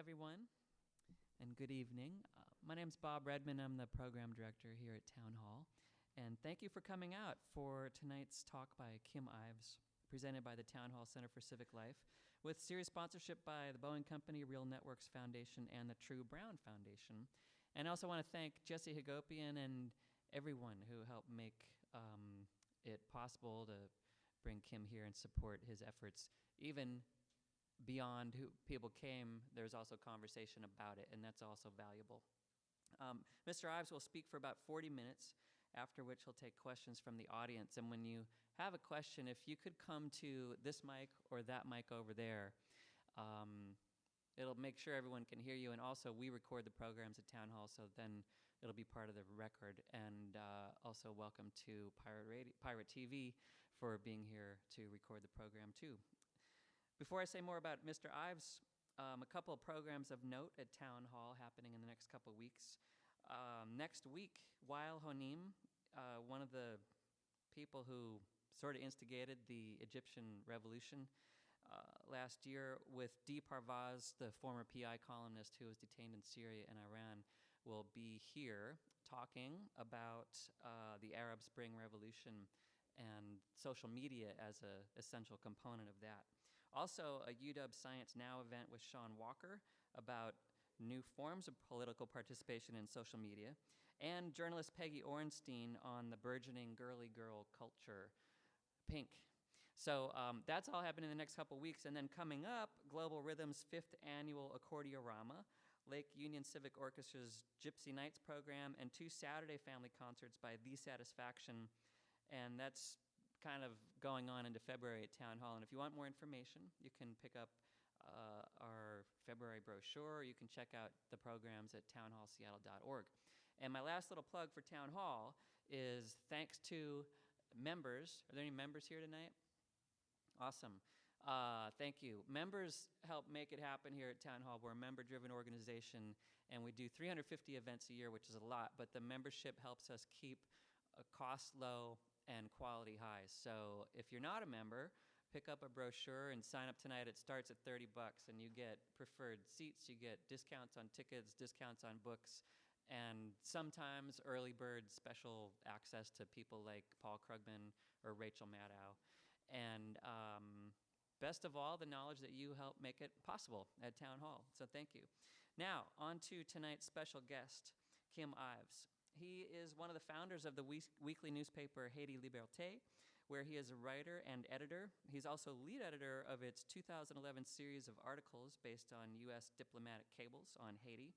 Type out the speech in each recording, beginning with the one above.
everyone, and good evening. My name's Bob Redman. I'm the program director here at Town Hall. And thank you for coming out for tonight's talk by Kim Ives, presented by the Town Hall Center for Civic Life, with series sponsorship by the Boeing Company, Real Networks Foundation, and the True Brown Foundation. And I also want to thank Jesse Hagopian and everyone who helped make it possible to bring Kim here and support his efforts. Even beyond who people came, there's also conversation about it, and that's also valuable. Mr. Ives will speak for about 40 minutes, after which he'll take questions from the audience. And when you have a question, if you could come to this mic or that mic over there, it'll make sure everyone can hear you. And also, we record the programs at Town Hall, so then it'll be part of the record. And also, welcome to Pirate TV for being here to record the program, too. Before I say more about Mr. Ives, a couple of programs of note at Town Hall happening in the next couple of weeks. Next week, Wael Honim, one of the people who sort of instigated the Egyptian revolution last year, with Dee Parvaz, the former PI columnist who was detained in Syria and Iran, will be here talking about the Arab Spring Revolution and social media as an essential component of that. Also, a UW Science Now event with Sean Walker about new forms of political participation in social media, and journalist Peggy Orenstein on the burgeoning girly girl culture, Pink. So that's all happening in the next couple weeks. And then coming up, Global Rhythm's 5th annual Accordiorama, Lake Union Civic Orchestra's Gypsy Nights program, and 2 Saturday family concerts by The Satisfaction. And that's kind of going on into February at Town Hall. And if you want more information, you can pick up our February brochure, or you can check out the programs at townhallseattle.org. And my last little plug for Town Hall is thanks to members. Are there any members here tonight? Awesome. Thank you. Members help make it happen here at Town Hall. We're a member-driven organization, and we do 350 events a year, which is a lot, but the membership helps us keep costs low and quality high. So if you're not a member, pick up a brochure and sign up tonight. It starts at $30, and you get preferred seats, you get discounts on tickets, discounts on books, and sometimes early bird special access to people like Paul Krugman or Rachel Maddow. And best of all, the knowledge that you help make it possible at Town Hall. So thank you. Now, on to tonight's special guest, Kim Ives. He is one of the founders of the weekly newspaper Haiti Liberté, where he is a writer and editor. He's also lead editor of its 2011 series of articles based on U.S. diplomatic cables on Haiti.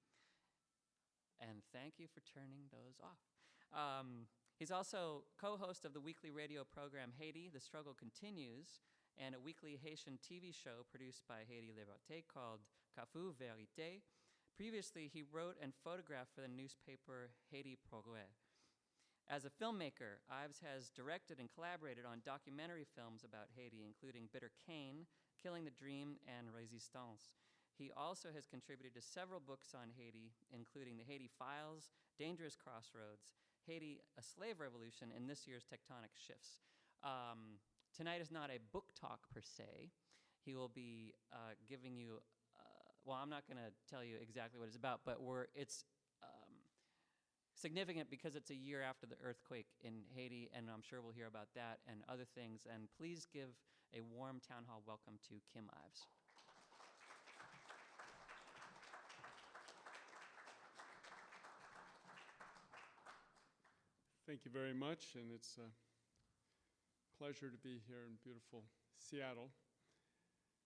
And thank you for turning those off. He's also co-host of the weekly radio program Haiti, The Struggle Continues, and a weekly Haitian TV show produced by Haiti Liberté called Cafu Vérité. Previously, he wrote and photographed for the newspaper Haiti Progrès. As a filmmaker, Ives has directed and collaborated on documentary films about Haiti, including Bitter Cane, Killing the Dream, and Résistance. He also has contributed to several books on Haiti, including The Haiti Files, Dangerous Crossroads, Haiti, A Slave Revolution, and this year's Tectonic Shifts. Tonight is not a book talk per se. He will be giving you well, I'm not going to tell you exactly what it's about, but it's significant because it's a year after the earthquake in Haiti, and I'm sure we'll hear about that and other things. And please give a warm Town Hall welcome to Kim Ives. Thank you very much, and it's a pleasure to be here in beautiful Seattle.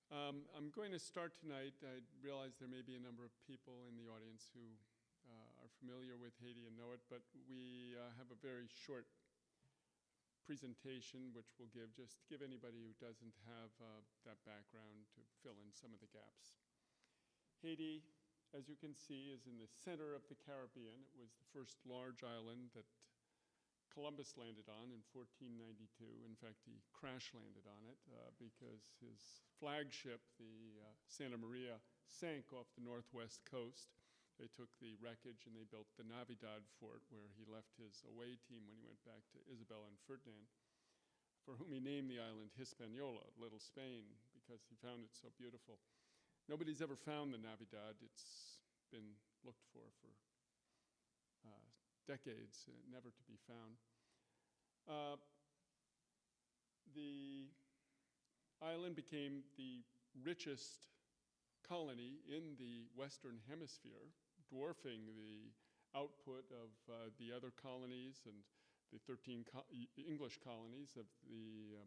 I'm going to start tonight. I realize there may be a number of people in the audience who are familiar with Haiti and know it, but we have a very short presentation which we'll give, just to give anybody who doesn't have that background to fill in some of the gaps. Haiti, as you can see, is in the center of the Caribbean. It was the first large island that Columbus landed on in 1492. In fact, he crash landed on it because his flagship, the Santa Maria, sank off the northwest coast. They took the wreckage and they built the Navidad fort, where he left his away team when he went back to Isabel and Ferdinand, for whom he named the island Hispaniola, Little Spain, because he found it so beautiful. Nobody's ever found the Navidad. It's been looked for decades, never to be found. The island became the richest colony in the Western Hemisphere, dwarfing the output of the other colonies and the 13 English colonies of the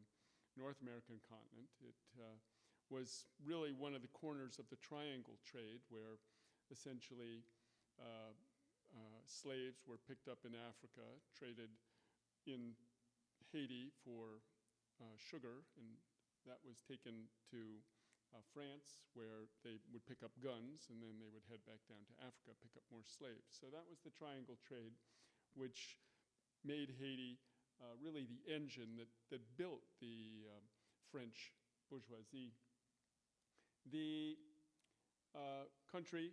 North American continent. It was really one of the corners of the triangle trade, where essentially slaves were picked up in Africa, traded in Haiti for sugar, and that was taken to France, where they would pick up guns, and then they would head back down to Africa, pick up more slaves. So that was the triangle trade, which made Haiti really the engine that built the French bourgeoisie. The country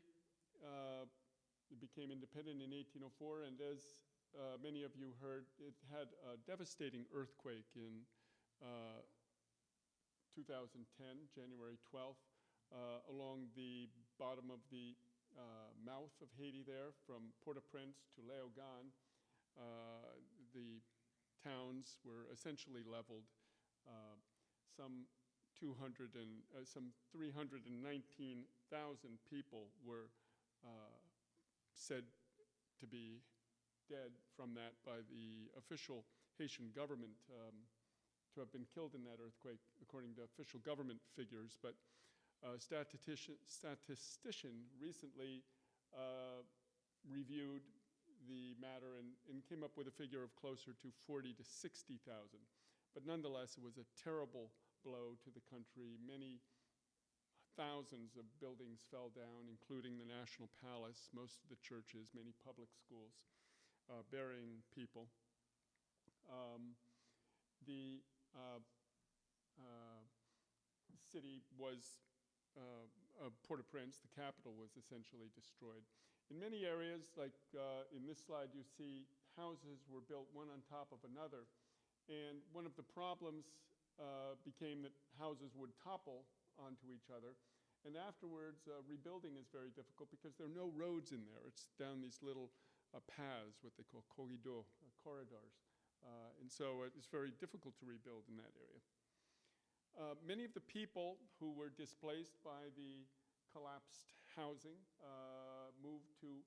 became independent in 1804, and as many of you heard, it had a devastating earthquake in 2010, January 12th, along the bottom of the mouth of Haiti there, from Port-au-Prince to Léogâne. The towns were essentially leveled. Some 319,000 people were said to be dead from that by the official Haitian government, to have been killed in that earthquake, according to official government figures. But a statistician recently reviewed the matter and came up with a figure of closer to 40 to 60,000. But nonetheless, it was a terrible blow to the country. Many thousands of buildings fell down, including the National Palace, most of the churches, many public schools, burying people. The city was, Port-au-Prince, the capital, was essentially destroyed. In many areas, like in this slide, you see houses were built one on top of another. And one of the problems became that houses would topple onto each other. And afterwards, rebuilding is very difficult because there are no roads in there. It's down these little paths, what they call corridors. And so it's very difficult to rebuild in that area. Many of the people who were displaced by the collapsed housing moved to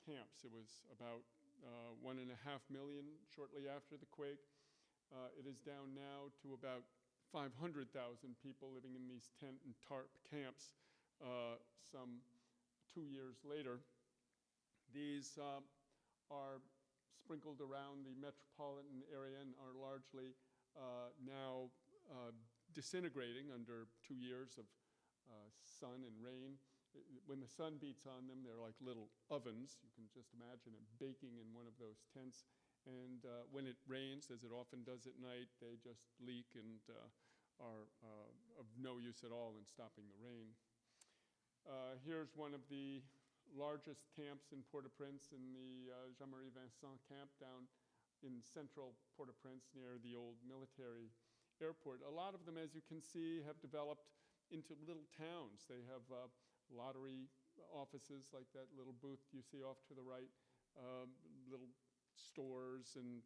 camps. It was about 1.5 million shortly after the quake. It is down now to about 500,000 people living in these tent and tarp camps some 2 years later. These are sprinkled around the metropolitan area and are largely now disintegrating under 2 years of sun and rain. When the sun beats on them, they're like little ovens. You can just imagine it baking in one of those tents. And when it rains, as it often does at night, they just leak and are of no use at all in stopping the rain. Here's one of the largest camps in Port-au-Prince, in the Jean-Marie Vincent camp down in central Port-au-Prince near the old military airport. A lot of them, as you can see, have developed into little towns. They have lottery offices, like that little booth you see off to the right, little stores and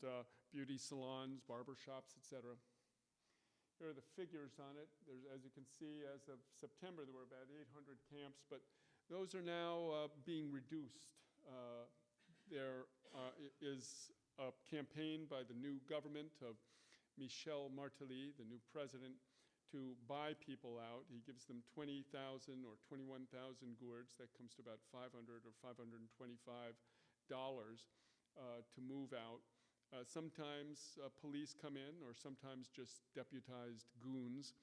beauty salons, barber shops, etc. Here are the figures on it. As you can see, as of September, there were about 800 camps, but those are now being reduced. There is a campaign by the new government of Michel Martelly, the new president, to buy people out. He gives them 20,000 or 21,000 gourds. That comes to about $500 or $525 to move out. Sometimes police come in, or sometimes just deputized goons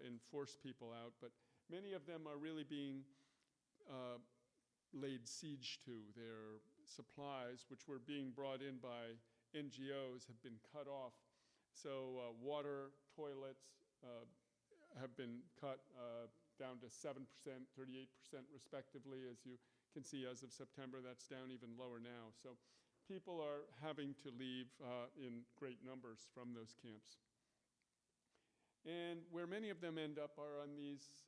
and force people out. But many of them are really being laid siege to. Their supplies, which were being brought in by NGOs, have been cut off. So water, toilets have been cut down to 7%, 38% respectively. As you can see, as of September, that's down even lower now. So people are having to leave in great numbers from those camps. And where many of them end up are on these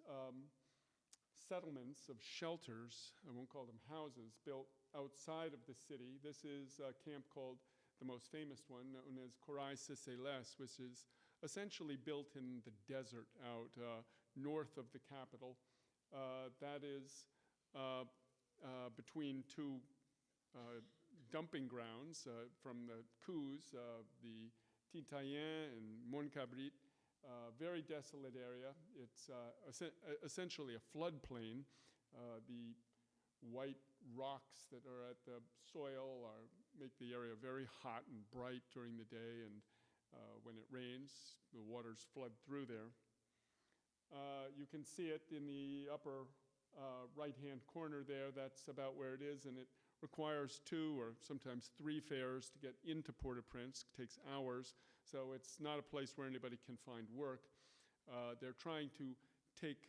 settlements of shelters, I won't call them houses, built outside of the city. This is a camp called, the most famous one, known as Corail-Cécélès, which is essentially built in the desert out north of the capital. That is between two dumping grounds from the coups, the Titayen and Moncabrit. Very desolate area. It's essentially a floodplain. The white rocks that are at the soil make the area very hot and bright during the day, and when it rains, the waters flood through there. You can see it in the upper right-hand corner there. That's about where it is, and it requires 2 or sometimes 3 fares to get into Port-au-Prince. It takes hours, so it's not a place where anybody can find work. They're trying to take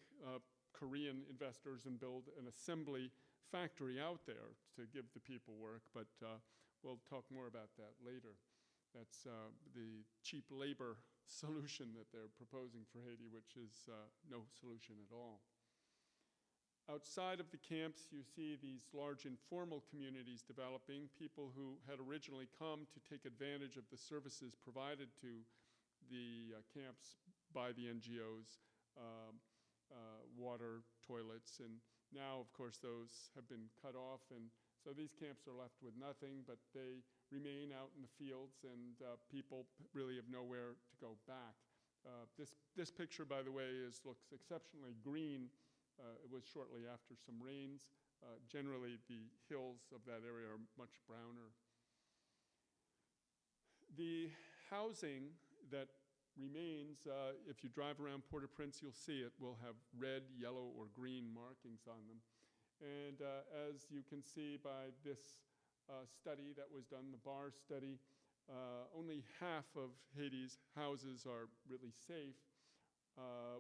Korean investors and build an assembly factory out there to give the people work, but we'll talk more about that later. That's the cheap labor solution that they're proposing for Haiti, which is no solution at all. Outside of the camps, you see these large informal communities developing, people who had originally come to take advantage of the services provided to the camps by the NGOs, water, toilets, and now, of course, those have been cut off, and so these camps are left with nothing, but they remain out in the fields, and people really have nowhere to go back. This picture, by the way, looks exceptionally green. It was shortly after some rains. Generally, the hills of that area are much browner. The housing that remains, if you drive around Port-au-Prince, you'll see it, will have red, yellow, or green markings on them. And as you can see by this study that was done, the BAR study, only half of Haiti's houses are really safe,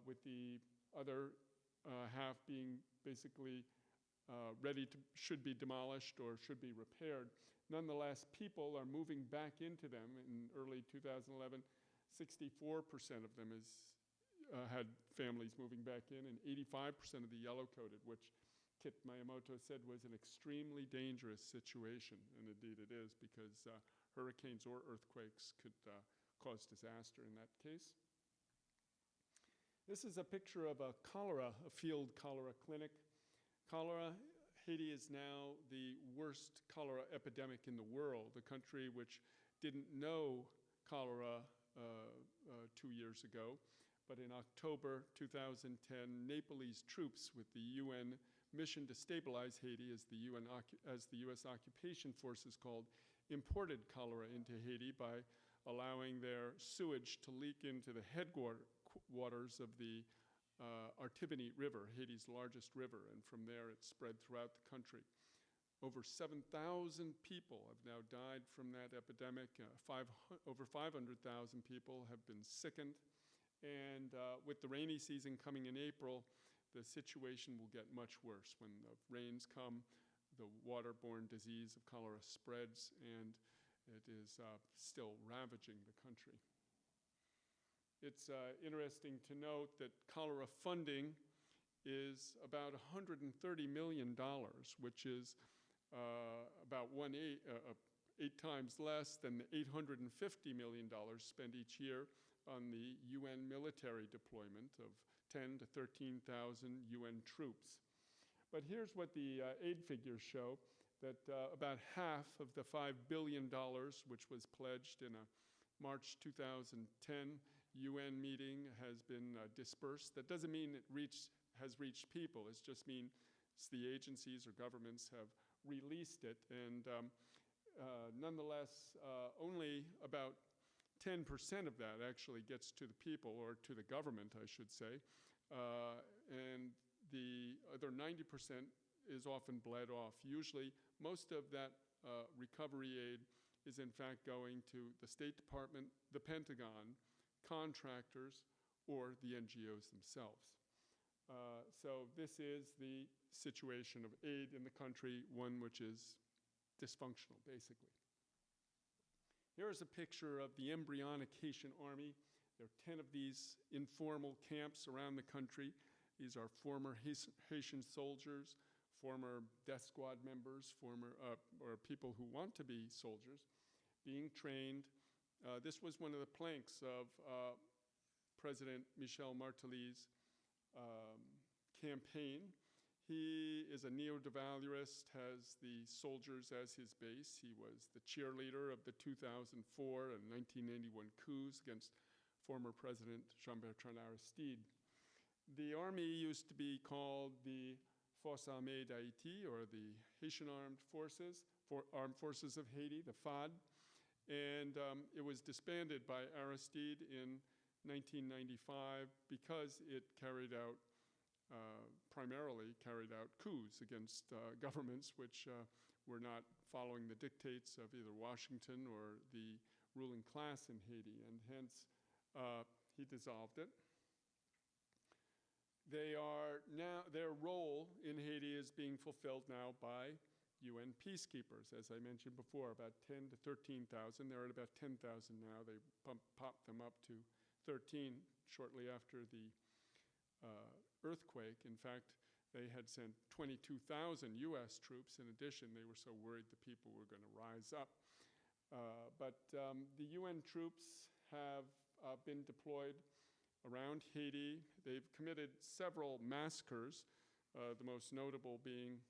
with the other half being basically should be demolished or should be repaired. Nonetheless, people are moving back into them. In early 2011, 64% of them had families moving back in, and 85% of the yellow-coated, which Kit Miyamoto said was an extremely dangerous situation, and indeed it is, because hurricanes or earthquakes could cause disaster in that case. This is a picture of a field cholera clinic. Haiti is now the worst cholera epidemic in the world, a country which didn't know cholera 2 years ago. But in October 2010, Nepalese troops with the UN mission to stabilize Haiti, as the US occupation forces called, imported cholera into Haiti by allowing their sewage to leak into the headwaters of the Artibonite River, Haiti's largest river, and from there it spread throughout the country. Over 7,000 people have now died from that epidemic. Over 500,000 people have been sickened. And with the rainy season coming in April, the situation will get much worse. When the rains come, the waterborne disease of cholera spreads, and it is still ravaging the country. It's interesting to note that cholera funding is about $130 million, which is about 8 times less than the $850 million spent each year on the UN military deployment of 10 to 13,000 UN troops. But here's what the aid figures show, that about half of the $5 billion, which was pledged in a March 2010 UN meeting, has been dispersed. That doesn't mean it has reached people. It just means the agencies or governments have released it. And nonetheless, only about 10% of that actually gets to the people, or to the government, I should say. And the other 90% is often bled off. Usually, most of that recovery aid is in fact going to the State Department, the Pentagon, contractors, or the NGOs themselves. So this is the situation of aid in the country, one which is dysfunctional, basically. Here's a picture of the embryonic Haitian army. There are 10 of these informal camps around the country. These are former Haitian soldiers, former death squad members, or people who want to be soldiers, being trained. This was one of the planks of President Michel Martelly's campaign. He is a neo-de-Valurist, has the soldiers as his base. He was the cheerleader of the 2004 and 1991 coups against former President Jean-Bertrand Aristide. The army used to be called the Forces Armées d'Haïti, or the Haitian Armed Forces of Haiti, the FAD. And it was disbanded by Aristide in 1995 because it primarily carried out coups against governments which were not following the dictates of either Washington or the ruling class in Haiti, and hence he dissolved it. Their role in Haiti is being fulfilled now by UN peacekeepers, as I mentioned before, about 10 to 13,000. They're at about 10,000 now. They popped them up to 13 shortly after the earthquake. In fact, they had sent 22,000 U.S. troops. In addition, they were so worried the people were going to rise up. But the UN troops have been deployed around Haiti. They've committed several massacres, the most notable being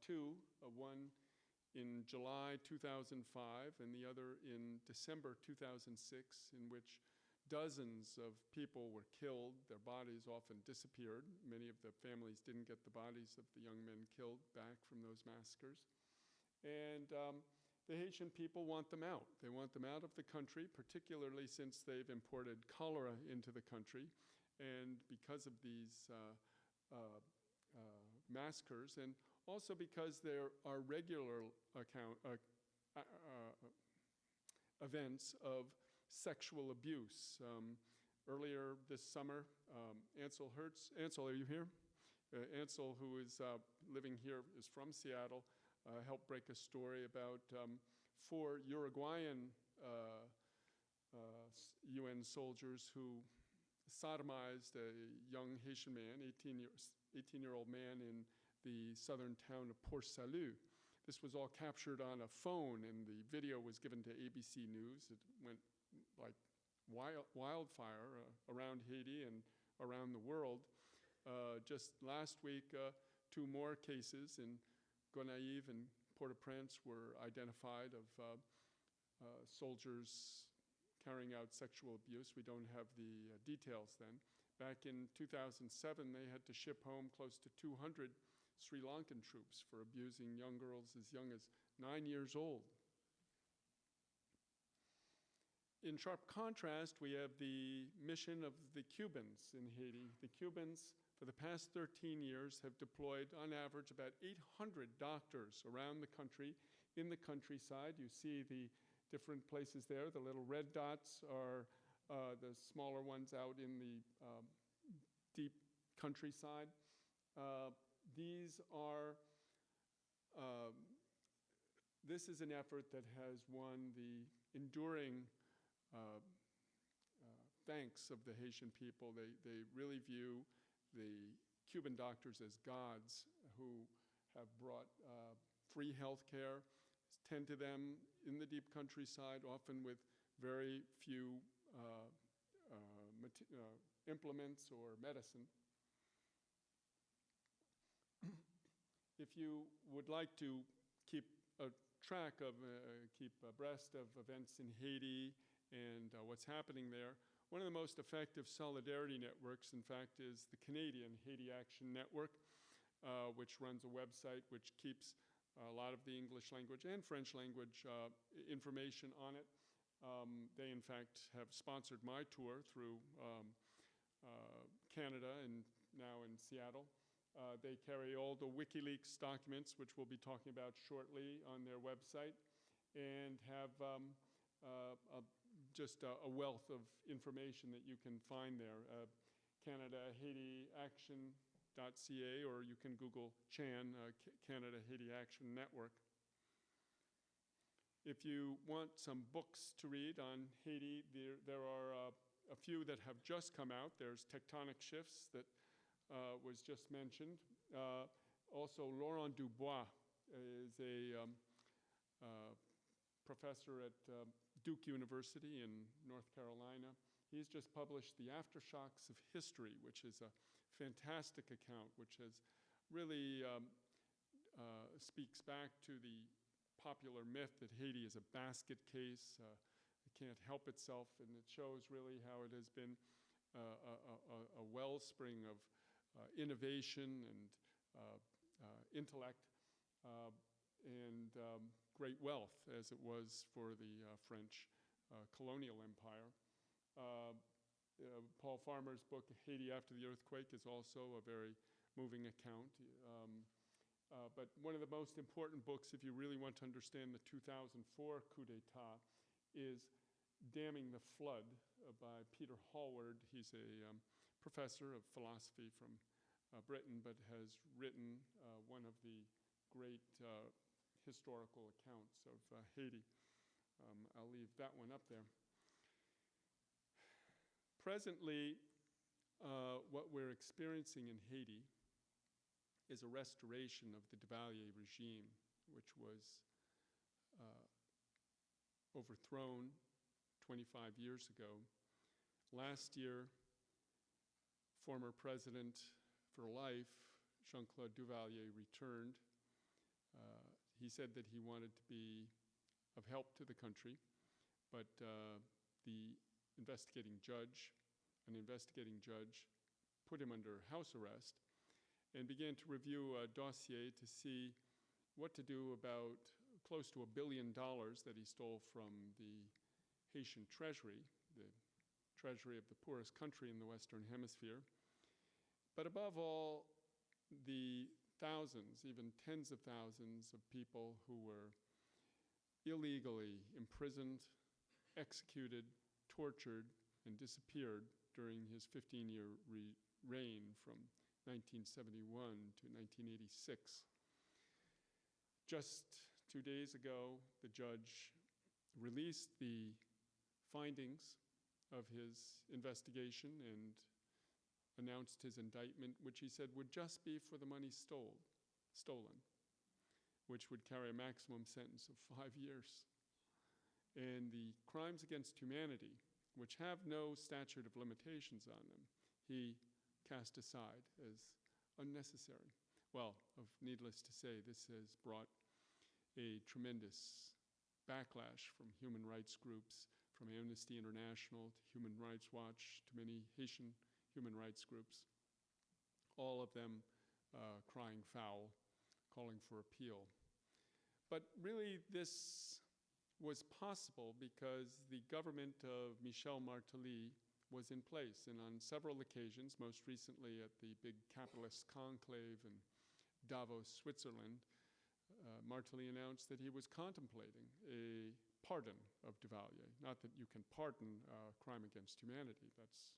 two, one in July 2005 and the other in December 2006, in which dozens of people were killed. Their bodies often disappeared. Many of the families didn't get the bodies of the young men killed back from those massacres. And the Haitian people want them out. They want them out of the country, particularly since they've imported cholera into the country. And because of these massacres, and also because there are regular events of sexual abuse. Earlier this summer, Ansel Hertz, Ansel, are you here? Ansel, who is living here, is from Seattle, helped break a story about 4 Uruguayan UN soldiers who sodomized a young Haitian man, 18-year-old man in the southern town of Port-Salut. This was all captured on a phone, and the video was given to ABC News. It went like wildfire around Haiti and around the world. Just last week, 2 more cases in Gonaïves and Port-au-Prince were identified of soldiers carrying out sexual abuse. We don't have the details then. Back in 2007, they had to ship home close to 200 Sri Lankan troops for abusing young girls as young as 9 years old. In sharp contrast, we have the mission of the Cubans in Haiti. The Cubans, for the past 13 years, have deployed, on average, about 800 doctors around the country, in the countryside. You see the different places there. The little red dots are the smaller ones out in the deep countryside. This is an effort that has won the enduring thanks of the Haitian people. They really view the Cuban doctors as gods who have brought free health care, tend to them in the deep countryside, often with very few implements or medicine. If you would like to keep track of, keep abreast of events in Haiti and what's happening there, one of the most effective solidarity networks, in fact, is the Canadian Haiti Action Network, which runs a website which keeps a lot of the English language and French language information on it. They, in fact, have sponsored my tour through Canada and now in Seattle. They carry all the WikiLeaks documents, which we'll be talking about shortly, on their website, and have just a wealth of information that you can find there. Canada Haiti Action.ca, or you can Google CHAN, Canada Haiti Action Network. If you want some books to read on Haiti, there are a few that have just come out. There's Tectonic Shifts that was just mentioned. Also, Laurent Dubois is a professor at Duke University in North Carolina. He's just published The Aftershocks of History, which is a fantastic account, which has really speaks back to the popular myth that Haiti is a basket case. It can't help itself, and it shows really how it has been a wellspring of innovation and intellect and great wealth, as it was for the French colonial empire. Paul Farmer's book, Haiti After the Earthquake, is also a very moving account. But one of the most important books, if you really want to understand the 2004 coup d'etat, is Damming the Flood by Peter Hallward. He's a professor of philosophy from Britain, but has written one of the great historical accounts of Haiti. I'll leave that one up there. Presently, what we're experiencing in Haiti is a restoration of the Duvalier regime, which was overthrown 25 years ago. Last year, former president for life, Jean-Claude Duvalier, returned. He said that he wanted to be of help to the country, but the investigating judge put him under house arrest and began to review a dossier to see what to do about close to $1 billion that he stole from the Haitian treasury, the treasury of the poorest country in the Western Hemisphere. But above all, the thousands, even tens of thousands of people who were illegally imprisoned, executed, tortured, and disappeared during his 15-year reign from 1971 to 1986. Just 2 days ago, the judge released the findings of his investigation and announced his indictment, which he said would just be for the money stolen, which would carry a maximum sentence of 5 years. And the crimes against humanity, which have no statute of limitations on them, he cast aside as unnecessary. Well, needless to say, this has brought a tremendous backlash from human rights groups, from Amnesty International to Human Rights Watch to many Haitian human rights groups, all of them crying foul, calling for appeal. But really, this was possible because the government of Michel Martelly was in place, and on several occasions, most recently at the big capitalist conclave in Davos, Switzerland, Martelly announced that he was contemplating a pardon of Duvalier. Not that you can pardon a crime against humanity, that's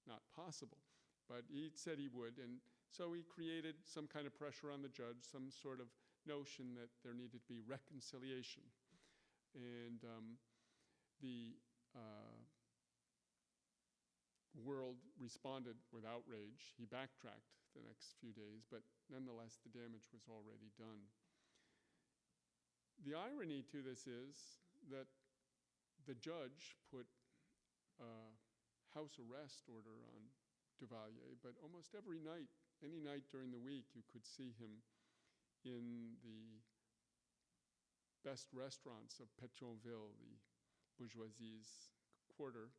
not possible. But he said he would, and so he created some kind of pressure on the judge, some sort of notion that there needed to be reconciliation. And the world responded with outrage. He backtracked the next few days, but nonetheless, the damage was already done. The irony to this is that the judge put a house arrest order on Duvalier, but almost every night, any night during the week, you could see him in the best restaurants of Pétionville, the bourgeoisie's quarter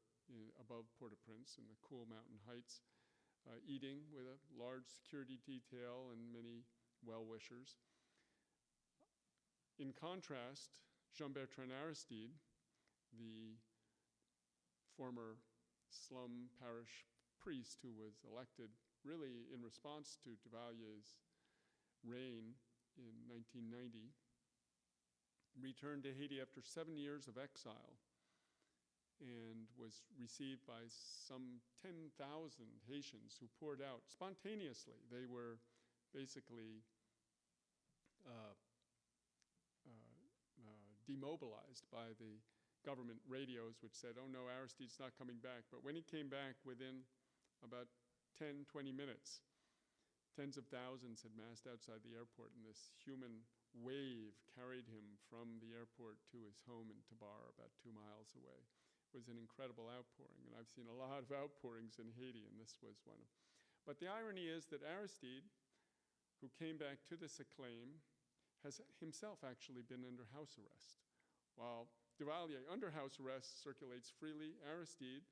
above Port-au-Prince in the cool mountain heights, eating with a large security detail and many well-wishers. In contrast, Jean-Bertrand Aristide, the former slum parish priest who was elected really in response to Duvalier's reign in 1990, returned to Haiti after 7 years of exile and was received by some 10,000 Haitians who poured out spontaneously. They were basically demobilized by the government radios which said, oh no, Aristide's not coming back. But when he came back, within about 10, 20 minutes, tens of thousands had massed outside the airport, and this human wave carried him from the airport to his home in Tabar, about 2 miles away. It was an incredible outpouring, and I've seen a lot of outpourings in Haiti, and this was one of them. But the irony is that Aristide, who came back to this acclaim, has himself actually been under house arrest. While Duvalier, under house arrest, circulates freely, Aristide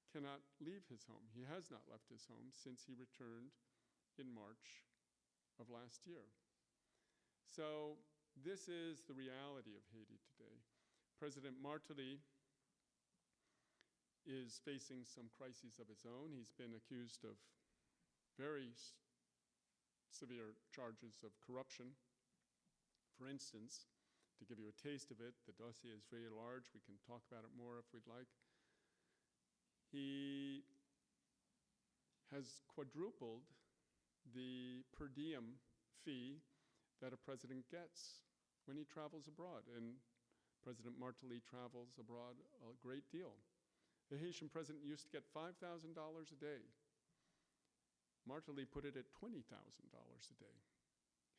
cannot leave his home. He has not left his home since he returned in March of last year. So this is the reality of Haiti today. President Martelly is facing some crises of his own. He's been accused of very severe charges of corruption. For instance, to give you a taste of it, the dossier is very large. We can talk about it more if we'd like. He has quadrupled the per diem fee that a president gets when he travels abroad. And President Martelly travels abroad a great deal. The Haitian president used to get $5,000 a day. Martelly put it at $20,000 a day.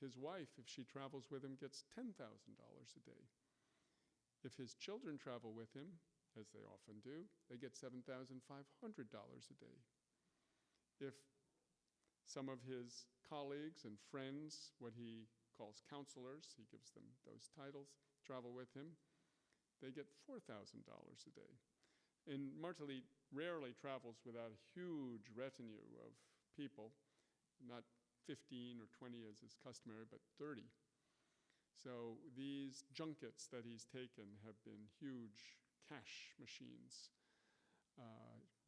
His wife, if she travels with him, gets $10,000 a day. If his children travel with him, as they often do, they get $7,500 a day. If some of his colleagues and friends, what he calls counselors, he gives them those titles, travel with him, they get $4,000 a day. And Martelly rarely travels without a huge retinue of people, not 15 or 20 as is customary, but 30. So these junkets that he's taken have been huge cash machines,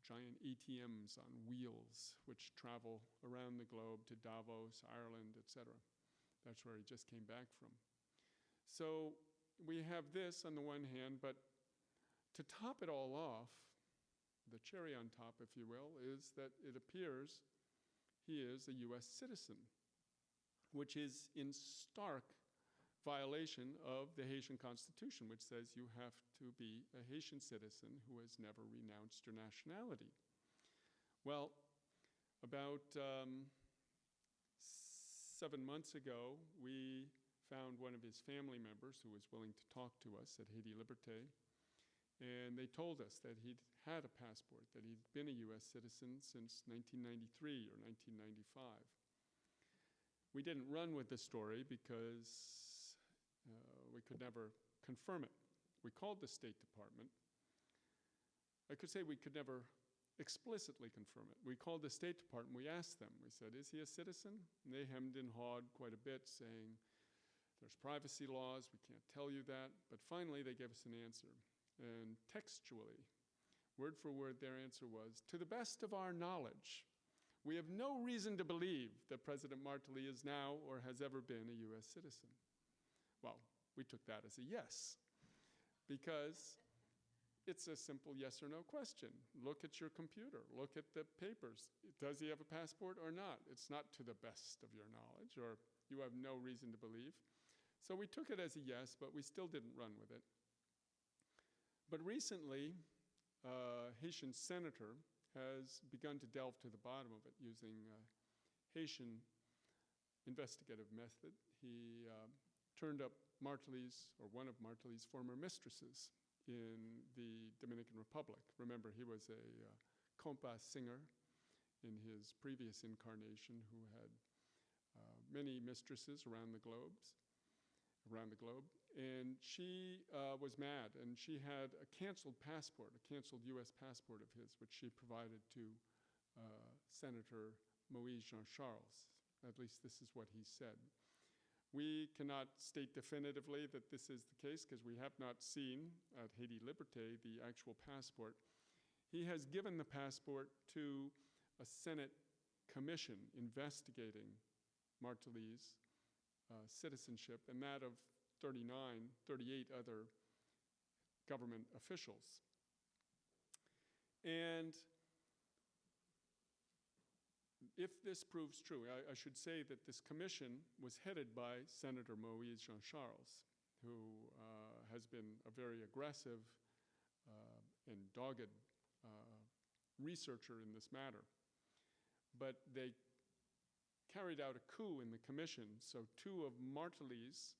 giant ATMs on wheels, which travel around the globe to Davos, Ireland, etc. That's where he just came back from. So we have this on the one hand, but to top it all off, the cherry on top, if you will, is that it appears he is a US citizen, which is in stark violation of the Haitian Constitution, which says you have to be a Haitian citizen who has never renounced your nationality. Well, about 7 months ago, we found one of his family members who was willing to talk to us at Haiti Liberté, and they told us that he'd had a passport, that he'd been a US citizen since 1993 or 1995. We didn't run with the story because we could never confirm it. We called the State Department. I could say we could never explicitly confirm it. We called the State Department, we asked them, we said, is he a citizen? And they hemmed and hawed quite a bit, saying, there's privacy laws, we can't tell you that. But finally, they gave us an answer. And textually, word for word, their answer was, to the best of our knowledge, we have no reason to believe that President Martelly is now or has ever been a US citizen. Well, we took that as a yes, because it's a simple yes or no question. Look at your computer, look at the papers. Does he have a passport or not? It's not to the best of your knowledge, or you have no reason to believe. So we took it as a yes, but we still didn't run with it. But recently, a Haitian senator has begun to delve to the bottom of it using Haitian investigative method. He turned up Martelly's, or one of Martelly's former mistresses in the Dominican Republic. Remember, he was a compas singer in his previous incarnation who had many mistresses around the globe. And she was mad, and she had a canceled passport, a canceled US passport of his, which she provided to Senator Moïse Jean Charles. At least this is what he said. We cannot state definitively that this is the case because we have not seen at Haiti Liberté the actual passport. He has given the passport to a Senate commission investigating Martelly's citizenship and that of 38 other government officials. And if this proves true, I should say that this commission was headed by Senator Moïse Jean Charles, who has been a very aggressive and dogged researcher in this matter. But they carried out a coup in the commission, so two of Martelly's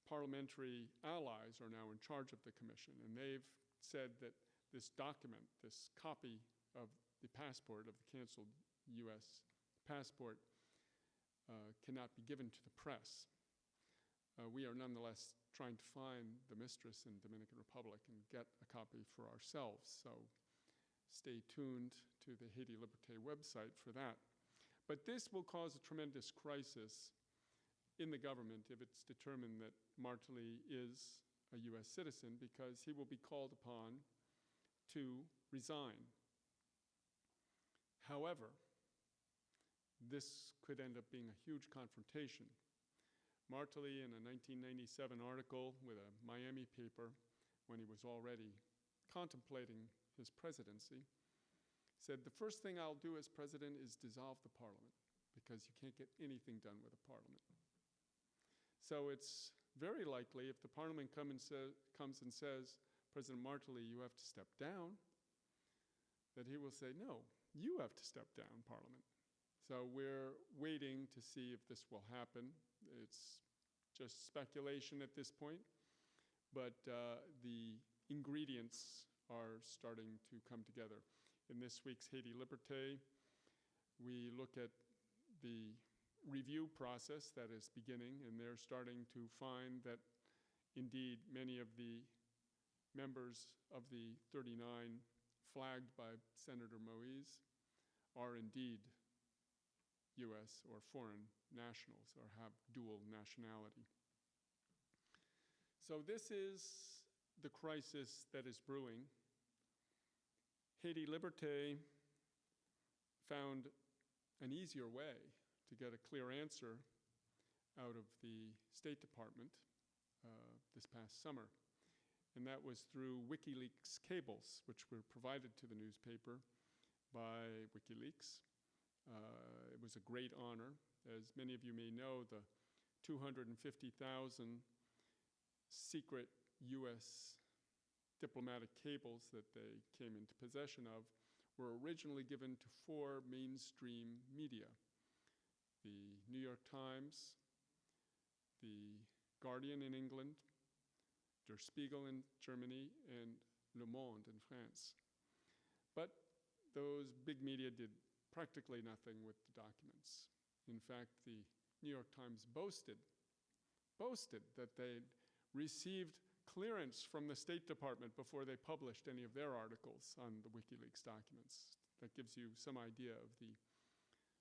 parliamentary allies are now in charge of the commission, and they've said that this document, this copy of the passport, of the canceled U.S. passport, cannot be given to the press. We are nonetheless trying to find the mistress in Dominican Republic and get a copy for ourselves, so stay tuned to the Haiti Liberté website for that. But this will cause a tremendous crisis in the government if it's determined that Martelly is a U.S. citizen, because he will be called upon to resign. However, this could end up being a huge confrontation. Martelly, in a 1997 article with a Miami paper, when he was already contemplating his presidency, said, "The first thing I'll do as president is dissolve the parliament, because you can't get anything done with a parliament." So it's very likely, if the parliament comes and says, "President Martelly, you have to step down," that he will say, "No, you have to step down, Parliament." So we're waiting to see if this will happen. It's just speculation at this point, but the ingredients are starting to come together. In this week's Haiti Liberté, we look at the review process that is beginning, and they're starting to find that indeed many of the members of the 39 flagged by Senator Moïse are indeed U.S. or foreign nationals or have dual nationality. So this is the crisis that is brewing. Haiti Liberté found an easier way to get a clear answer out of the State Department this past summer. And that was through WikiLeaks cables, which were provided to the newspaper by WikiLeaks. It was a great honor. As many of you may know, the 250,000 secret U.S. diplomatic cables that they came into possession of were originally given to 4 mainstream media: the New York Times, the Guardian in England, Der Spiegel in Germany, and Le Monde in France. But those big media did practically nothing with the documents. In fact, the New York Times boasted that they'd received clearance from the State Department before they published any of their articles on the WikiLeaks documents. That gives you some idea of the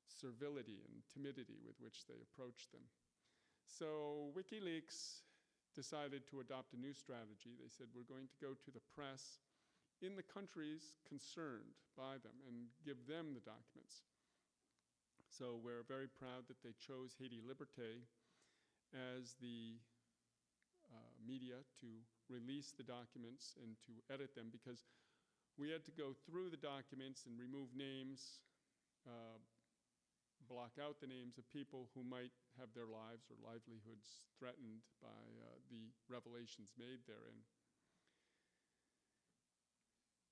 servility and timidity with which they approached them. So WikiLeaks decided to adopt a new strategy. They said, we're going to go to the press in the countries concerned by them and give them the documents. So we're very proud that they chose Haiti Liberté as the media to release the documents and to edit them, because we had to go through the documents and remove names, block out the names of people who might have their lives or livelihoods threatened by the revelations made therein.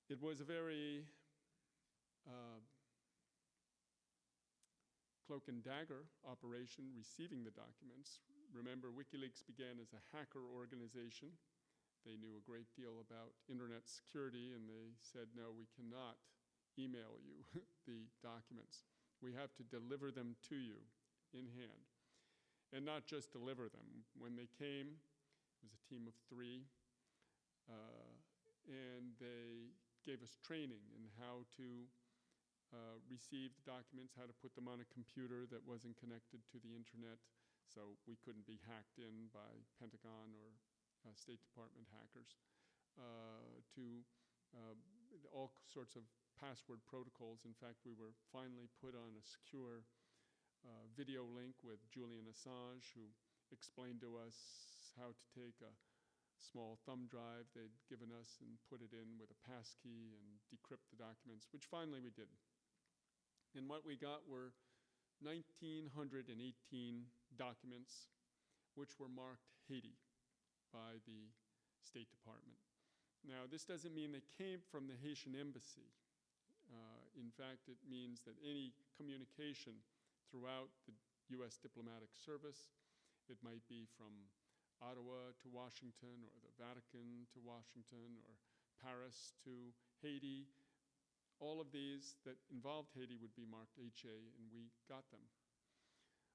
It was a very cloak and dagger operation receiving the documents. Remember, WikiLeaks began as a hacker organization. They knew a great deal about internet security, and they said, no, we cannot email you the documents. We have to deliver them to you in hand. And not just deliver them. When they came, it was a team of 3, and they gave us training in how to receive the documents, how to put them on a computer that wasn't connected to the internet, so we couldn't be hacked in by Pentagon or State Department hackers, to all sorts of password protocols. In fact, we were finally put on a secure video link with Julian Assange, who explained to us how to take a small thumb drive they'd given us and put it in with a passkey and decrypt the documents, which finally we did. And what we got were 1,918 documents which were marked Haiti by the State Department. Now, this doesn't mean they came from the Haitian embassy. In fact, it means that any communication throughout the U.S. diplomatic service, it might be from Ottawa to Washington, or the Vatican to Washington, or Paris to Haiti. All of these that involved Haiti would be marked HA, and we got them.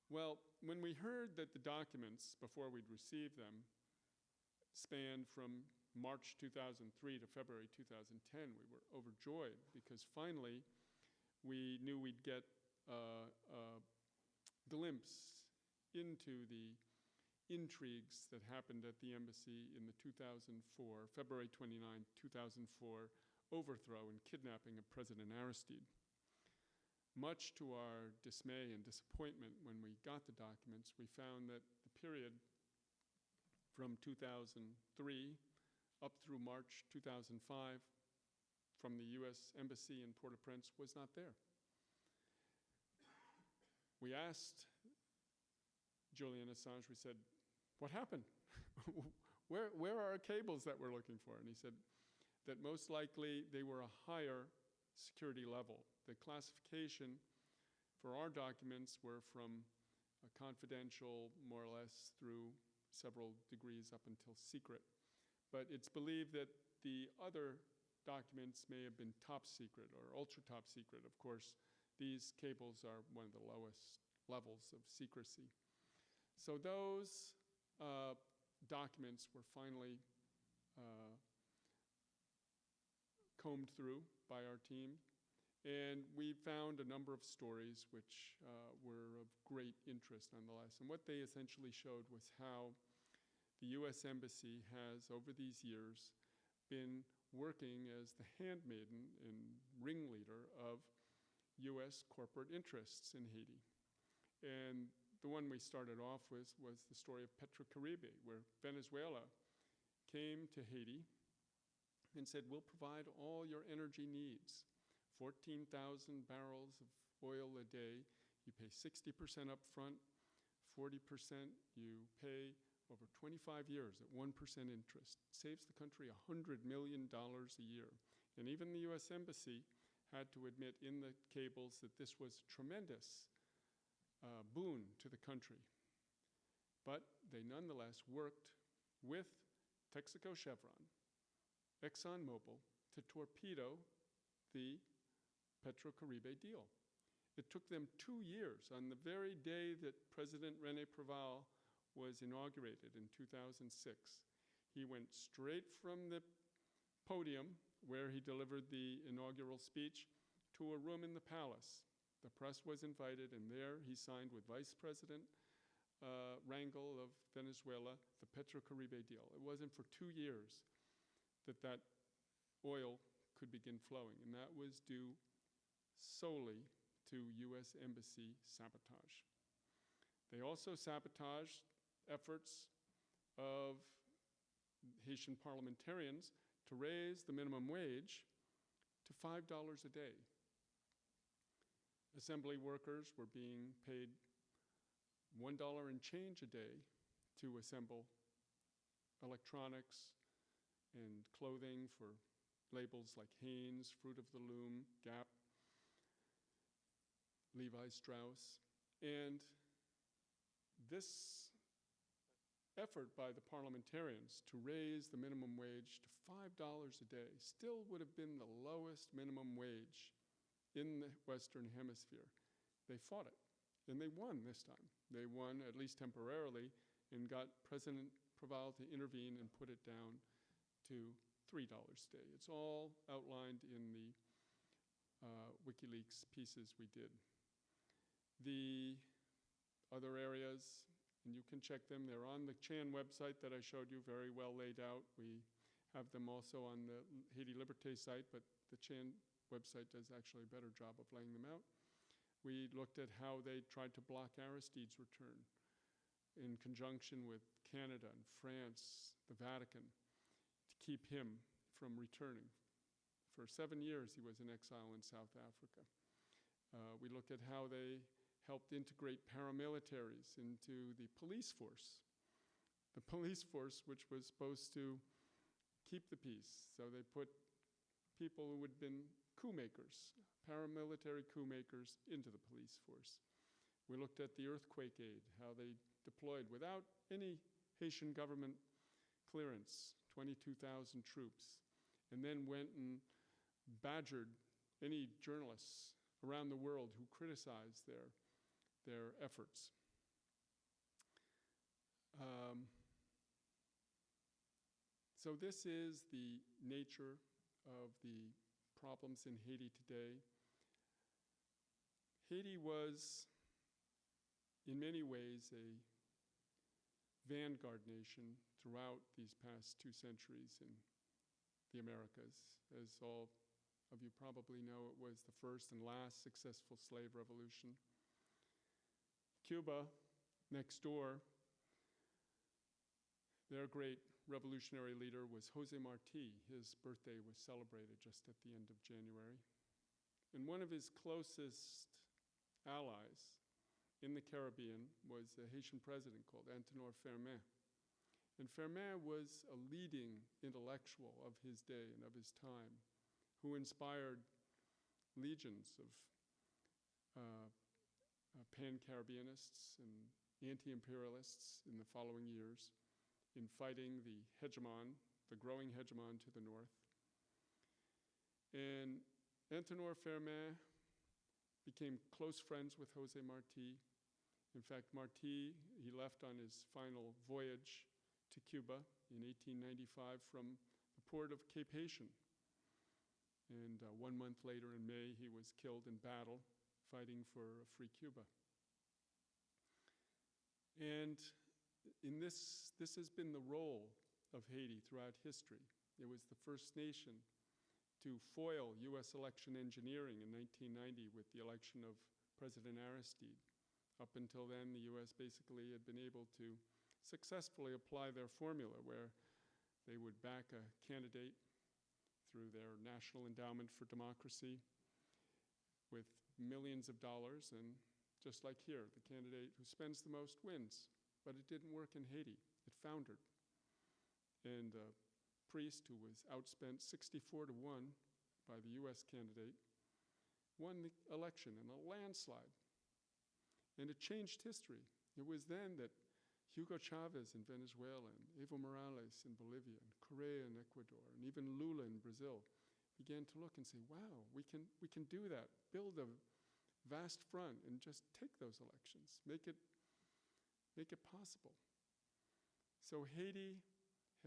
Well, when we heard that the documents, before we'd received them, spanned from March 2003 to February 2010, we were overjoyed, because finally we knew we'd get a glimpse into the intrigues that happened at the embassy in the February 29, 2004 overthrow and kidnapping of President Aristide. Much to our dismay and disappointment, when we got the documents, we found that the period from 2003 up through March 2005 from the U.S. Embassy in Port-au-Prince was not there. We asked Julian Assange, we said, "What happened? Where are our cables that we're looking for?" And he said that most likely they were a higher security level. The classification for our documents were from a confidential, more or less, through several degrees up until secret. But it's believed that the other documents may have been top secret or ultra top secret. Of course, these cables are one of the lowest levels of secrecy. So those documents were finally combed through by our team, and we found a number of stories which were of great interest nonetheless. And what they essentially showed was how the U.S. Embassy has, over these years, been working as the handmaiden and ringleader of U.S. corporate interests in Haiti. And the one we started off with was the story of Petrocaribe, where Venezuela came to Haiti and said, "We'll provide all your energy needs. 14,000 barrels of oil a day. You pay 60% up front, 40% you pay over 25 years at 1% interest. Saves the country $100 million a year." And even the U.S. Embassy had to admit in the cables that this was tremendous boon to the country. But they nonetheless worked with Texaco Chevron, ExxonMobil, to torpedo the Petrocaribe deal. It took them 2 years. On the very day that President René Préval was inaugurated in 2006, he went straight from the podium where he delivered the inaugural speech to a room in the palace. The press was invited, and there he signed with Vice President Rangel of Venezuela the Petrocaribe deal. It wasn't for 2 years that oil could begin flowing, and that was due solely to U.S. Embassy sabotage. They also sabotaged efforts of Haitian parliamentarians to raise the minimum wage to $5 a day. Assembly workers were being paid $1 and change a day to assemble electronics and clothing for labels like Hanes, Fruit of the Loom, Gap, Levi Strauss. And this effort by the parliamentarians to raise the minimum wage to $5 a day still would have been the lowest minimum wage in the Western Hemisphere. They fought it, and they won this time. They won, at least temporarily, and got President Préval to intervene and put it down to $3 a day. It's all outlined in the WikiLeaks pieces we did. The other areas, and you can check them, they're on the Chan website that I showed you, very well laid out. We have them also on the Haiti Liberté site, but the Chan website does actually a better job of laying them out. We looked at how they tried to block Aristide's return in conjunction with Canada and France, the Vatican, to keep him from returning. For 7 years, he was in exile in South Africa. We looked at how they helped integrate paramilitaries into the police force the police force, which was supposed to keep the peace. So they put people who had been coup makers, paramilitary coup makers, into the police force. We looked at the earthquake aid, how they deployed without any Haitian government clearance, 22,000 troops, and then went and badgered any journalists around the world who criticized their efforts. So this is the nature of the problems in Haiti today. Haiti was, in many ways, a vanguard nation throughout these past 2 centuries in the Americas. As all of you probably know, it was the first and last successful slave revolution. Cuba, next door, their great revolutionary leader was Jose Marti. His birthday was celebrated just at the end of January. And one of his closest allies in the Caribbean was a Haitian president called Antenor Fermin. And Fermin was a leading intellectual of his day and of his time who inspired legions of pan-Caribbeanists and anti-imperialists in the following years in fighting the hegemon, the growing hegemon to the north. And Antenor Fermin became close friends with Jose Marti. In fact, Marti, he left on his final voyage to Cuba in 1895 from the port of Cape Haitian. And 1 month later in May, he was killed in battle fighting for a free Cuba. And in this has been the role of Haiti throughout history. It was the first nation to foil U.S. election engineering in 1990 with the election of President Aristide. Up until then, the U.S. basically had been able to successfully apply their formula where they would back a candidate through their National Endowment for Democracy with millions of dollars, and just like here, the candidate who spends the most wins. But it didn't work in Haiti. It foundered. And a priest who was outspent 64-1 by the U.S. candidate won the election in a landslide. And it changed history. It was then that Hugo Chavez in Venezuela, and Evo Morales in Bolivia, and Correa in Ecuador, and even Lula in Brazil began to look and say, wow, we can do that. Build a vast front and just take those elections. Make it possible. So Haiti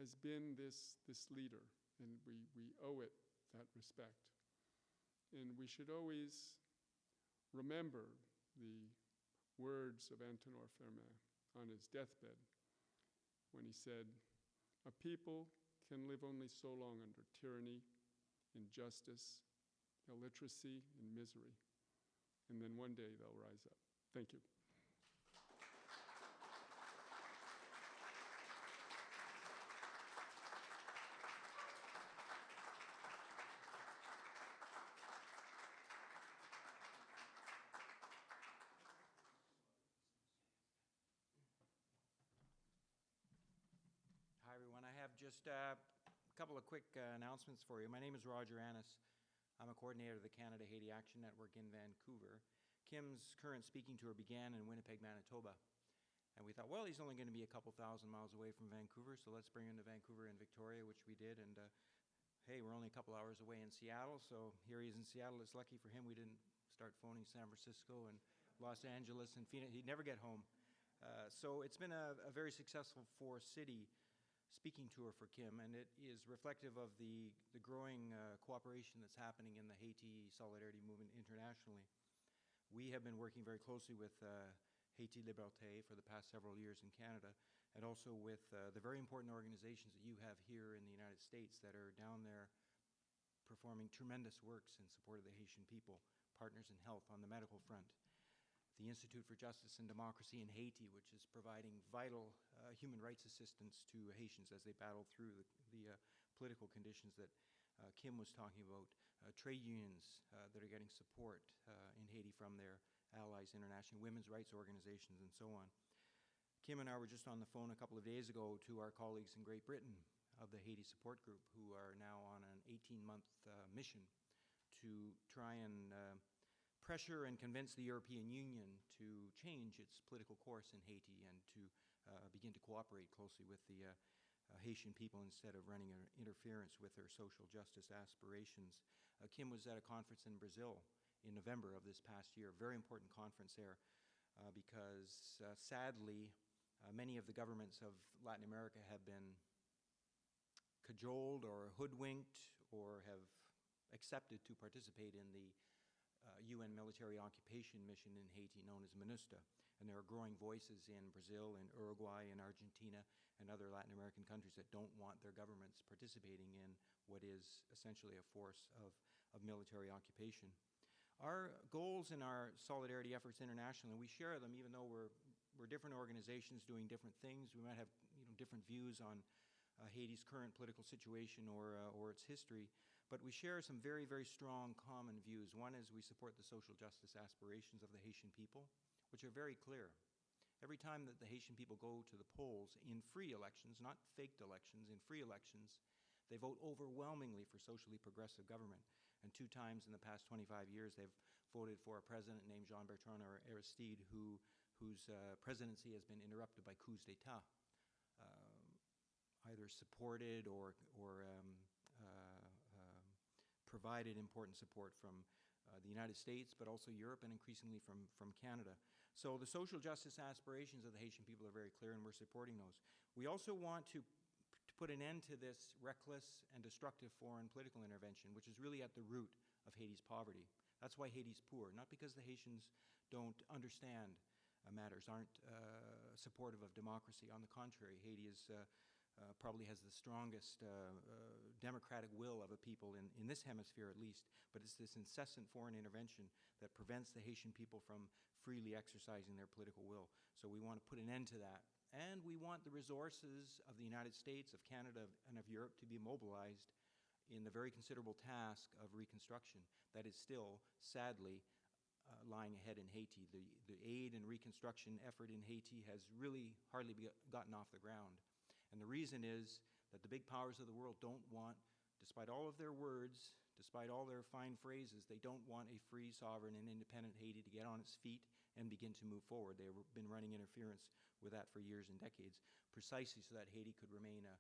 has been this leader, and we owe it that respect. And we should always remember the words of Antenor Fermin on his deathbed when he said, "A people can live only so long under tyranny, injustice, illiteracy, and misery. And then one day they'll rise up." Thank you. Hi, everyone. I have just a couple of quick announcements for you. My name is Roger Annis. I'm a coordinator of the Canada-Haiti Action Network in Vancouver. Kim's current speaking tour began in Winnipeg, Manitoba. And we thought, well, he's only going to be a couple thousand miles away from Vancouver, so let's bring him to Vancouver and Victoria, which we did. And hey, we're only a couple hours away in Seattle, so here he is in Seattle. It's lucky for him we didn't start phoning San Francisco and Los Angeles and Phoenix. He'd never get home. So it's been a very successful four-city speaking tour for Kim, and it is reflective of the growing cooperation that's happening in the Haiti Solidarity Movement internationally. We have been working very closely with Haiti Liberté for the past several years in Canada, and also with the very important organizations that you have here in the United States that are down there performing tremendous works in support of the Haitian people, Partners in Health on the medical front. The Institute for Justice and Democracy in Haiti, which is providing vital human rights assistance to Haitians as they battle through the political conditions that Kim was talking about. Trade unions that are getting support in Haiti from their allies, international women's rights organizations, and so on. Kim and I were just on the phone a couple of days ago to our colleagues in Great Britain of the Haiti Support Group, who are now on an 18-month mission to try and pressure and convince the European Union to change its political course in Haiti and to begin to cooperate closely with the Haitian people instead of running interference with their social justice aspirations. Kim was at a conference in Brazil in November of this past year, a very important conference there, because sadly, many of the governments of Latin America have been cajoled or hoodwinked or have accepted to participate in the UN military occupation mission in Haiti known as MINUSTA. And there are growing voices in Brazil and Uruguay and Argentina and other Latin American countries that don't want their governments participating in what is essentially a force of military occupation. Our goals and our solidarity efforts internationally, we share them even though we're different organizations doing different things. We might have different views on Haiti's current political situation or its history, but we share some very, very strong common views. One is we support the social justice aspirations of the Haitian people, which are very clear. Every time that the Haitian people go to the polls in free elections, not faked elections, in free elections, they vote overwhelmingly for socially progressive government. And 2 times in the past 25 years, they've voted for a president named Jean-Bertrand Aristide, whose presidency has been interrupted by coups d'etat, either supported or provided important support from the United States, but also Europe and increasingly from Canada. So the social justice aspirations of the Haitian people are very clear, and we're supporting those. We also want to put an end to this reckless and destructive foreign political intervention, which is really at the root of Haiti's poverty. That's why Haiti's poor, not because the Haitians don't understand matters, aren't supportive of democracy. On the contrary, Haiti is probably has the strongest democratic will of a people in this hemisphere at least, but it's this incessant foreign intervention that prevents the Haitian people from freely exercising their political will. So we want to put an end to that. And we want the resources of the United States, of Canada, and of Europe to be mobilized in the very considerable task of reconstruction that is still, sadly, lying ahead in Haiti. The aid and reconstruction effort in Haiti has really hardly gotten off the ground. And the reason is that the big powers of the world don't want, despite all of their words, despite all their fine phrases, they don't want a free, sovereign, and independent Haiti to get on its feet and begin to move forward. They've been running interference with that for years and decades, precisely so that Haiti could remain a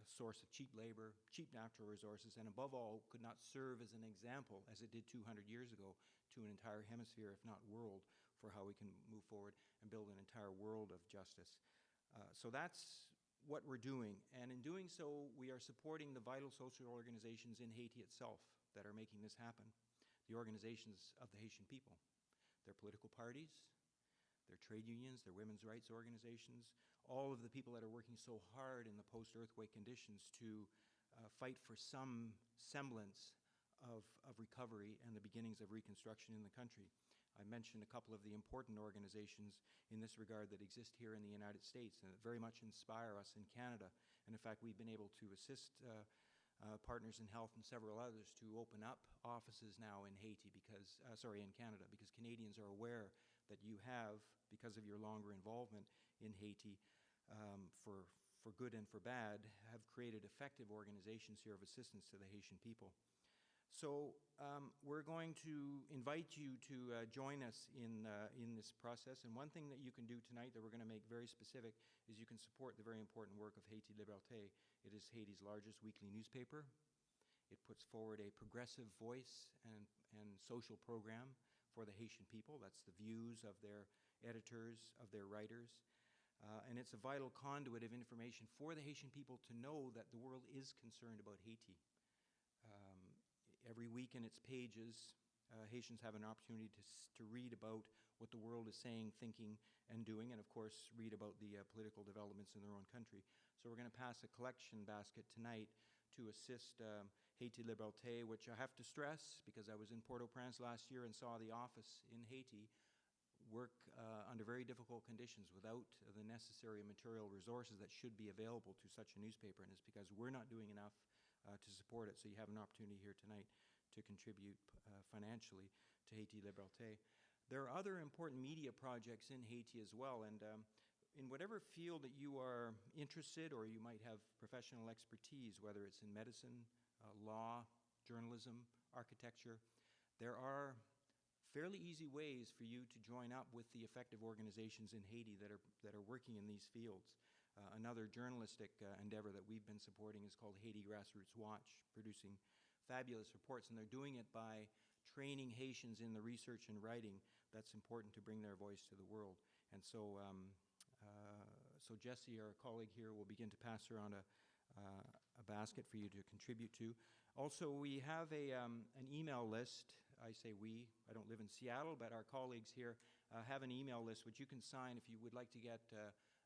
source of cheap labor, cheap natural resources, and above all, could not serve as an example, as it did 200 years ago, to an entire hemisphere, if not world, for how we can move forward and build an entire world of justice. So that's what we're doing. And in doing so, we are supporting the vital social organizations in Haiti itself that are making this happen. The organizations of the Haitian people, their political parties, their trade unions, their women's rights organizations, all of the people that are working so hard in the post-earthquake conditions to fight for some semblance of recovery and the beginnings of reconstruction in the country. I mentioned a couple of the important organizations in this regard that exist here in the United States and that very much inspire us in Canada. And in fact, we've been able to assist Partners in Health and several others to open up offices now in Haiti because, in Canada, because Canadians are aware that you have, because of your longer involvement in Haiti, for good and for bad, have created effective organizations here of assistance to the Haitian people. So we're going to invite you to join us in this process. And one thing that you can do tonight that we're going to make very specific is you can support the very important work of Haiti Liberté. It is Haiti's largest weekly newspaper. It puts forward a progressive voice and social program for the Haitian people. That's the views of their editors, of their writers. And it's a vital conduit of information for the Haitian people to know that the world is concerned about Haiti. Every week in its pages, Haitians have an opportunity to read about what the world is saying, thinking, and doing, and of course read about the political developments in their own country. So we're going to pass a collection basket tonight to assist Haiti Liberté, which I have to stress because I was in Port-au-Prince last year and saw the office in Haiti work under very difficult conditions without the necessary material resources that should be available to such a newspaper, and it's because we're not doing enough to support it. So you have an opportunity here tonight to contribute financially to Haiti Liberté. There are other important media projects in Haiti as well, and in whatever field that you are interested or you might have professional expertise, whether it's in medicine, law, journalism, architecture, there are fairly easy ways for you to join up with the effective organizations in Haiti that are working in these fields. Another journalistic endeavor that we've been supporting is called Haiti Grassroots Watch, producing fabulous reports, and they're doing it by training Haitians in the research and writing that's important to bring their voice to the world. And so, so Jessie, our colleague here, will begin to pass around a basket for you to contribute to. Also, we have an email list. I say we, I don't live in Seattle, but our colleagues here have an email list which you can sign if you would like to get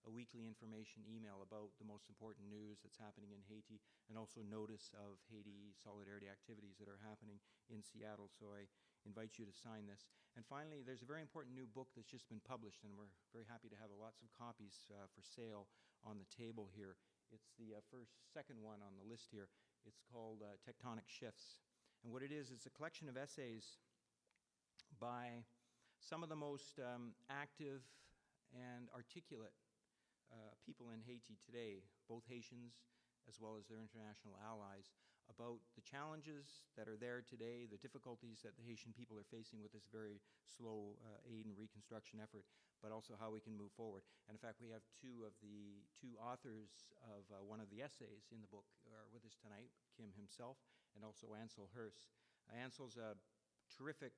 a weekly information email about the most important news that's happening in Haiti, and also notice of Haiti solidarity activities that are happening in Seattle. So I invite you to sign this. And finally, there's a very important new book that's just been published, and we're very happy to have lots of copies for sale on the table here. It's the second one on the list here. It's called Tectonic Shifts. And what it is, it's a collection of essays by some of the most active and articulate people in Haiti today, both Haitians as well as their international allies, about the challenges that are there today, the difficulties that the Haitian people are facing with this very slow aid and reconstruction effort, but also how we can move forward. And in fact, we have two authors of one of the essays in the book are with us tonight, Kim himself, and also Ansel Hirse. Ansel's a terrific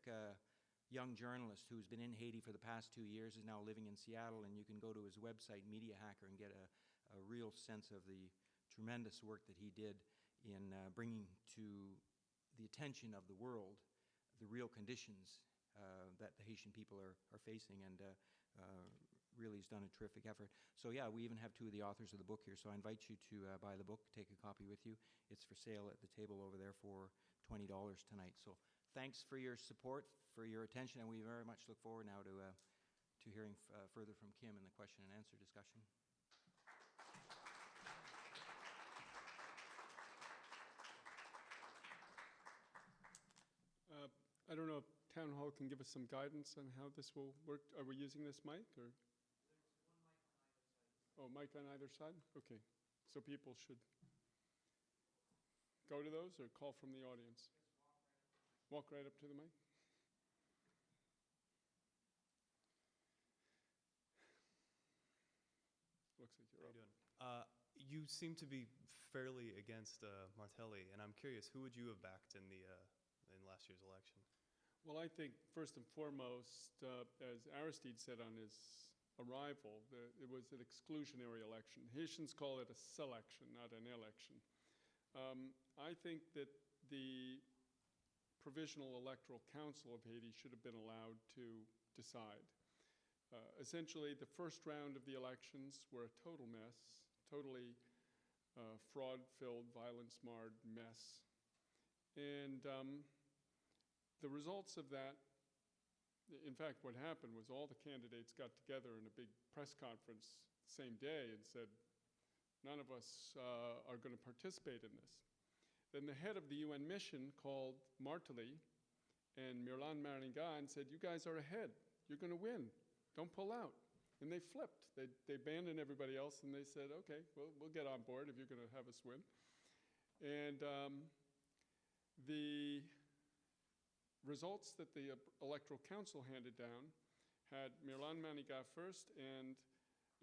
young journalist who's been in Haiti for the past 2 years, is now living in Seattle, and you can go to his website, Media Hacker, and get a real sense of the tremendous work that he did in bringing to the attention of the world the real conditions that the Haitian people are facing, and really has done a terrific effort. So yeah, we even have two of the authors of the book here, so I invite you to buy the book, take a copy with you. It's for sale at the table over there for $20 tonight. So thanks for your support, for your attention, and we very much look forward now to hearing further from Kim in the question and answer discussion. I don't know if Town Hall can give us some guidance on how this will work. Are we using this mic, or? Oh, mic on either side? Okay. So people should go to those or call from the audience? Walk right up to the mic. Looks like you're up. How you doing? You seem to be fairly against Martelly, and I'm curious, who would you have backed in last year's election? Well, I think first and foremost, as Aristide said on his arrival, it was an exclusionary election. Haitians call it a selection, not an election. I think that the Provisional Electoral Council of Haiti should have been allowed to decide. Essentially, the first round of the elections were a total mess, totally fraud-filled, violence-marred mess. And the results of that, in fact, what happened was all the candidates got together in a big press conference the same day and said, none of us are going to participate in this. Then the head of the UN mission called Martelly and Mirlan Maringá and said, you guys are ahead. You're going to win. Don't pull out. And they flipped. They abandoned everybody else, and they said, okay, we'll get on board if you're going to have us win. And the results that the Electoral Council handed down had Mirlan Maringá first and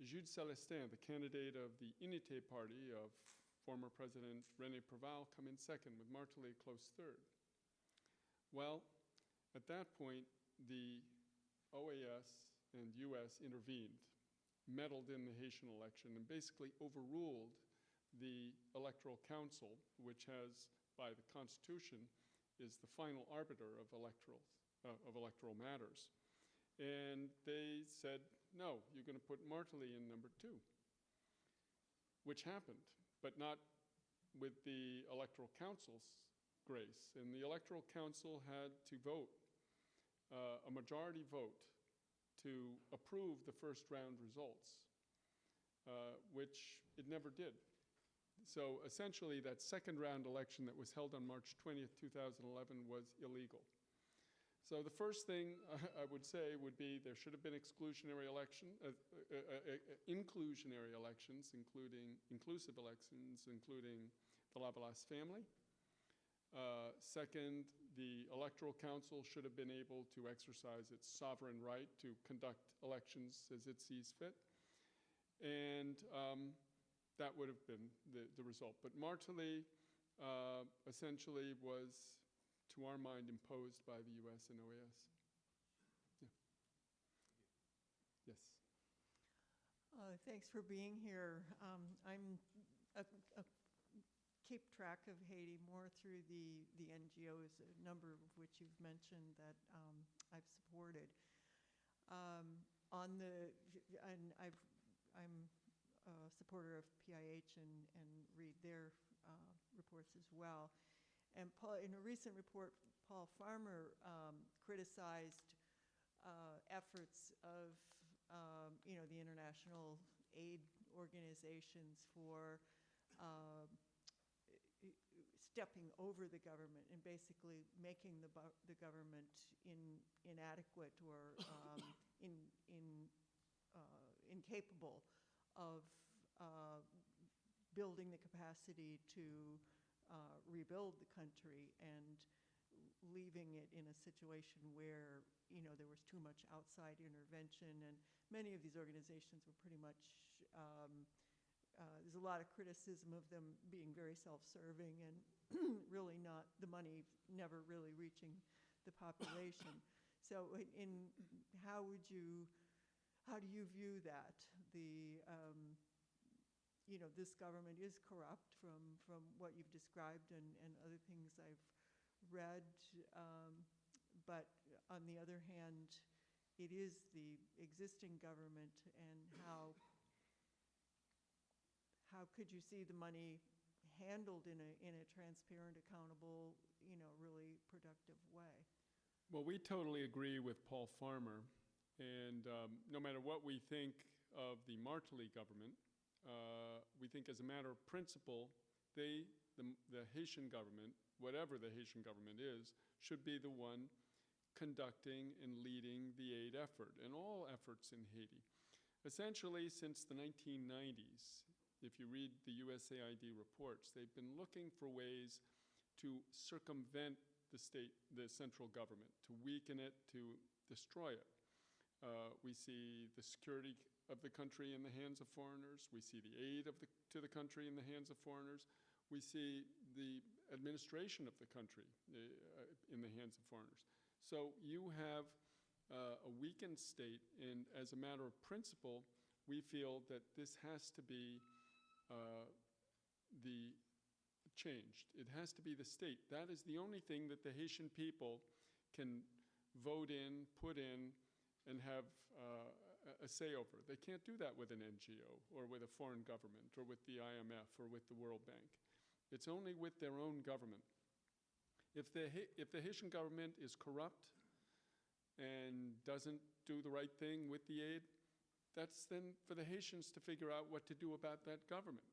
Jude Celestin, the candidate of the Unité Party of former President René Préval, come in second, with Martelly a close third. Well, at that point, the OAS and US intervened, meddled in the Haitian election, and basically overruled the Electoral Council, which has, by the Constitution, is the final arbiter of electoral matters. And they said, no, you're going to put Martelly in number 2, which happened, but not with the Electoral Council's grace. And the Electoral Council had to vote, a majority vote, to approve the first round results, which it never did. So essentially, that second round election that was held on March 20th, 2011 was illegal. So the first thing I would say would be there should have been inclusionary elections, including inclusive elections, including the Lavalas family. Second, the Electoral Council should have been able to exercise its sovereign right to conduct elections as it sees fit. And that would have been the result. But Martelly essentially was, to our mind, imposed by the US and OAS. Yeah. Yes. Thanks for being here. I'm keep track of Haiti more through the NGOs, a number of which you've mentioned that I've supported. I'm a supporter of PIH and read their reports as well. And in a recent report, Paul Farmer criticized efforts of the international aid organizations for stepping over the government and basically making the government inadequate or incapable of building the capacity to rebuild the country, and leaving it in a situation where there was too much outside intervention, and many of these organizations were pretty much there's a lot of criticism of them being very self-serving and really not the money never really reaching the population. So how do you view that? This government is corrupt from what you've described and other things I've read, but on the other hand, it is the existing government, and how could you see the money handled in a transparent, accountable, really productive way? Well, we totally agree with Paul Farmer, and no matter what we think of the Martelly government, we think as a matter of principle, the Haitian government, whatever the Haitian government is, should be the one conducting and leading the aid effort and all efforts in Haiti. Essentially, since the 1990s, if you read the USAID reports, they've been looking for ways to circumvent the central government, to weaken it, to destroy it. We see the security of the country in the hands of foreigners. We see the aid to the country in the hands of foreigners. We see the administration of the country in the hands of foreigners. So you have a weakened state, and as a matter of principle, we feel that this has to be changed. It has to be the state. That is the only thing that the Haitian people can vote in, put in, and have a say over. They can't do that with an NGO or with a foreign government or with the IMF or with the World Bank. It's only with their own government. If the Haitian government is corrupt and doesn't do the right thing with the aid, that's then for the Haitians to figure out what to do about that government.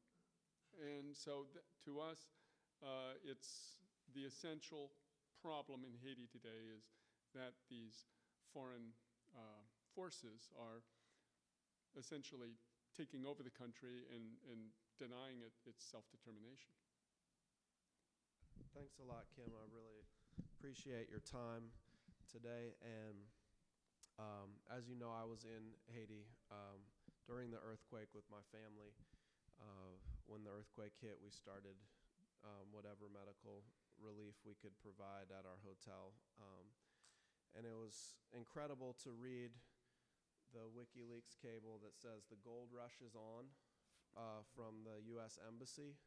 And so to us, it's the essential problem in Haiti today is that these foreign forces are essentially taking over the country and denying it its self-determination. Thanks a lot, Kim. I really appreciate your time today. And as you know, I was in Haiti during the earthquake with my family. When the earthquake hit, we started whatever medical relief we could provide at our hotel. And it was incredible to read the WikiLeaks cable that says the gold rush is on from the U.S. Embassy.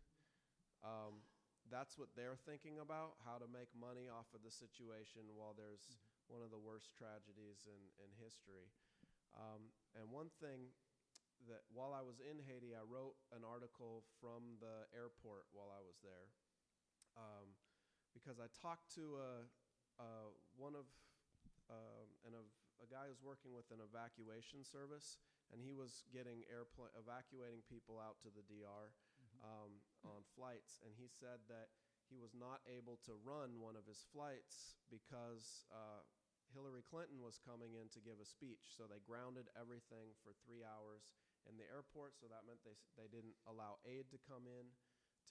That's what they're thinking about, how to make money off of the situation while there's one of the worst tragedies in history. And one thing that while I was in Haiti, I wrote an article from the airport while I was there because I talked to a guy who's working with an evacuation service, and he was getting evacuating people out to the DR on flights, and he said that he was not able to run one of his flights because Hillary Clinton was coming in to give a speech, so they grounded everything for 3 hours in the airport. So that meant they didn't allow aid to come in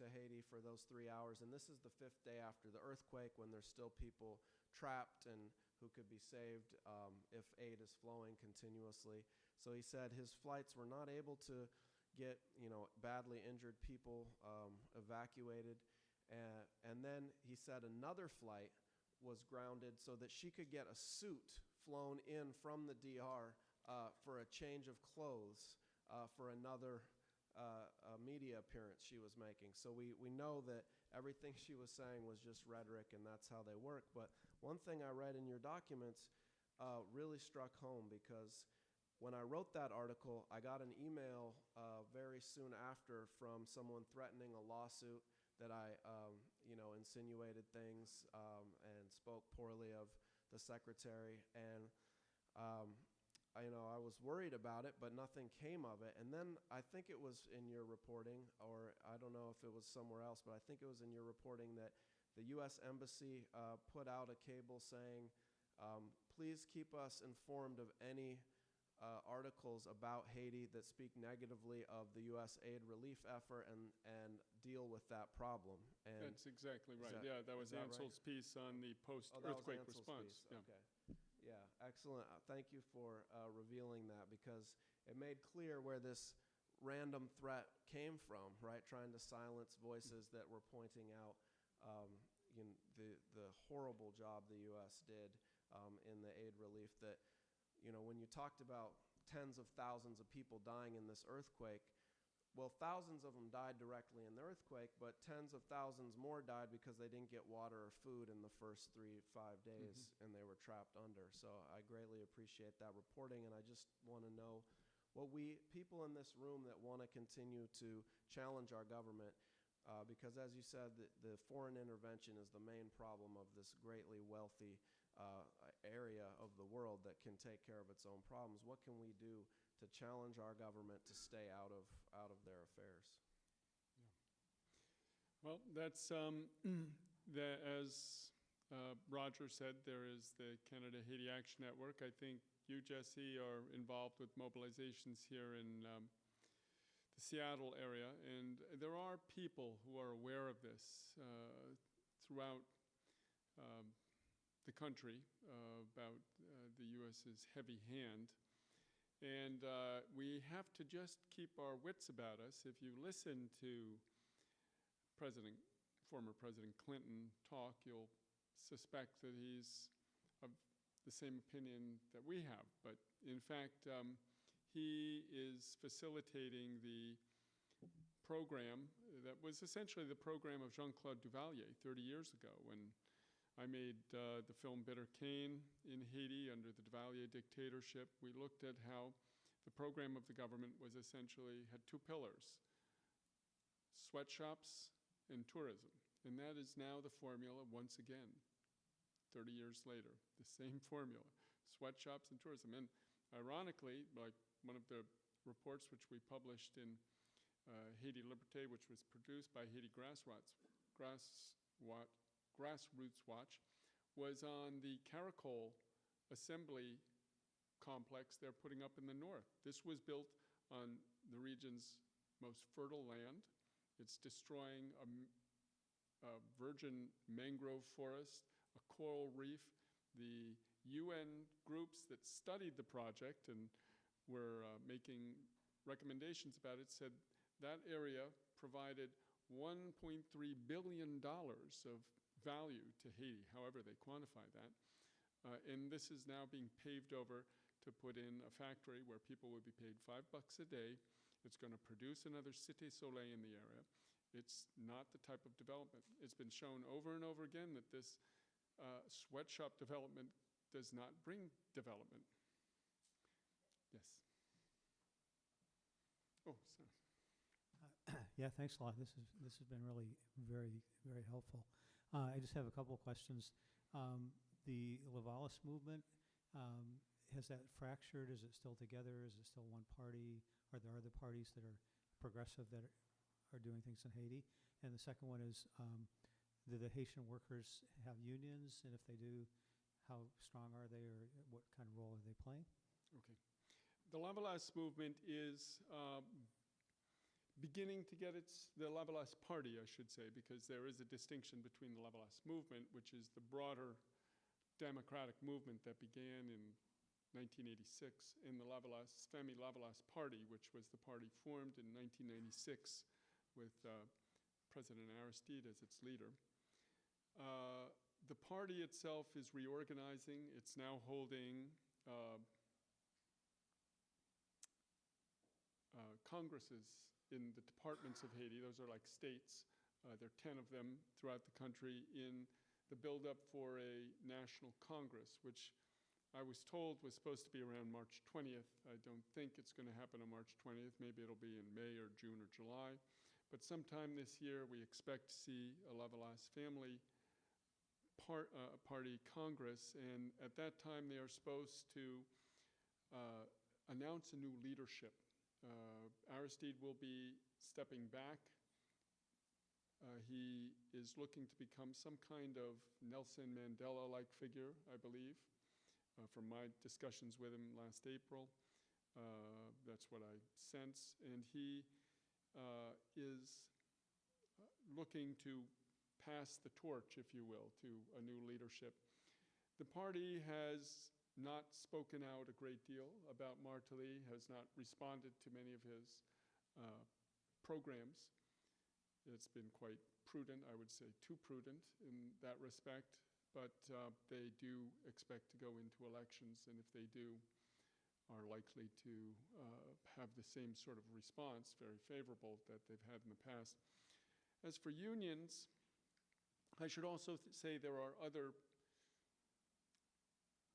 to Haiti for those 3 hours. And this is the 5th day after the earthquake, when there's still people trapped and who could be saved if aid is flowing continuously. So he said his flights were not able to get badly injured people evacuated. And then he said another flight was grounded so that she could get a suit flown in from the DR for a change of clothes for another media appearance she was making. So we know that everything she was saying was just rhetoric, and that's how they work. But one thing I read in your documents really struck home, because when I wrote that article, I got an email very soon after from someone threatening a lawsuit that I insinuated things and spoke poorly of the secretary. And I was worried about it, but nothing came of it. And then I think it was in your reporting, or I don't know if it was somewhere else, but I think it was in your reporting that the U.S. Embassy put out a cable saying, please keep us informed of any articles about Haiti that speak negatively of the U.S. aid relief effort, and deal with that problem. And That's exactly right. That was is that right? Ansel's piece on the that was post-earthquake Ansel's response. piece. Okay. Yeah, excellent. Thank you for revealing that, because it made clear where this random threat came from, right? Trying to silence voices that were pointing out the horrible job the U.S. did in the aid relief. That, when you talked about tens of thousands of people dying in this earthquake, well, thousands of them died directly in the earthquake, but tens of thousands more died because they didn't get water or food in the first 3-5 days, and they were trapped under. So I greatly appreciate that reporting, and I just want to know what people in this room that want to continue to challenge our government, because as you said, the foreign intervention is the main problem of this greatly wealthy area of the world that can take care of its own problems. What can we do to challenge our government to stay out of their affairs? Well, that's as Roger said, there is the Canada Haiti Action Network. I think you, Jesse, are involved with mobilizations here in the Seattle area, and there are people who are aware of this throughout the country about the U.S.'s heavy hand. And we have to just keep our wits about us. If you listen to former President Clinton talk, you'll suspect that he's of the same opinion that we have. But in fact, he is facilitating the program that was essentially the program of Jean-Claude Duvalier 30 years ago, when I made the film Bitter Cane in Haiti under the Duvalier dictatorship. We looked at how the program of the government had 2 pillars: sweatshops and tourism. And that is now the formula once again, 30 years later, the same formula: sweatshops and tourism. And ironically, like one of the reports which we published in Haiti Liberté, which was produced by Haiti Grassroots Watch, was on the Caracol assembly complex they're putting up in the north. This was built on the region's most fertile land. It's destroying a virgin mangrove forest, a coral reef. The UN groups that studied the project and were making recommendations about it said that area provided $1.3 billion of value to Haiti, however they quantify that. And this is now being paved over to put in a factory where people would be paid $5 a day. It's going to produce another Cité Soleil in the area. It's not the type of development. It's been shown over and over again that this sweatshop development does not bring development. Yes. Oh, sorry. Yeah, thanks a lot. This has been really very, very helpful. I just have a couple of questions. The Lavalas movement, has that fractured? Is it still together? Is it still one party? Are there other parties that are progressive that are doing things in Haiti? And the second one is, do the Haitian workers have unions? And if they do, how strong are they, or what kind of role are they playing? Okay. The Lavalas movement is beginning to get the Lavalas Party, I should say, because there is a distinction between the Lavalas movement, which is the broader democratic movement that began in 1986, and the Femi Lavalas Party, which was the party formed in 1996 with President Aristide as its leader. The party itself is reorganizing. It's now holding congresses in the departments of Haiti. Those are like states. There are 10 of them throughout the country in the buildup for a national congress, which I was told was supposed to be around March 20th. I don't think it's going to happen on March 20th. Maybe it'll be in May or June or July. But sometime this year, we expect to see a Lavalas family party congress. And at that time, they are supposed to announce a new leadership. Aristide will be stepping back. He is looking to become some kind of Nelson Mandela-like figure, I believe, from my discussions with him last April. That's what I sense. And he is looking to pass the torch, if you will, to a new leadership. The party has not spoken out a great deal about Martelly, has not responded to many of his programs. It's been quite prudent, I would say too prudent in that respect, but they do expect to go into elections, and if they do, are likely to have the same sort of response, very favorable, that they've had in the past. As for unions, I should also say there are other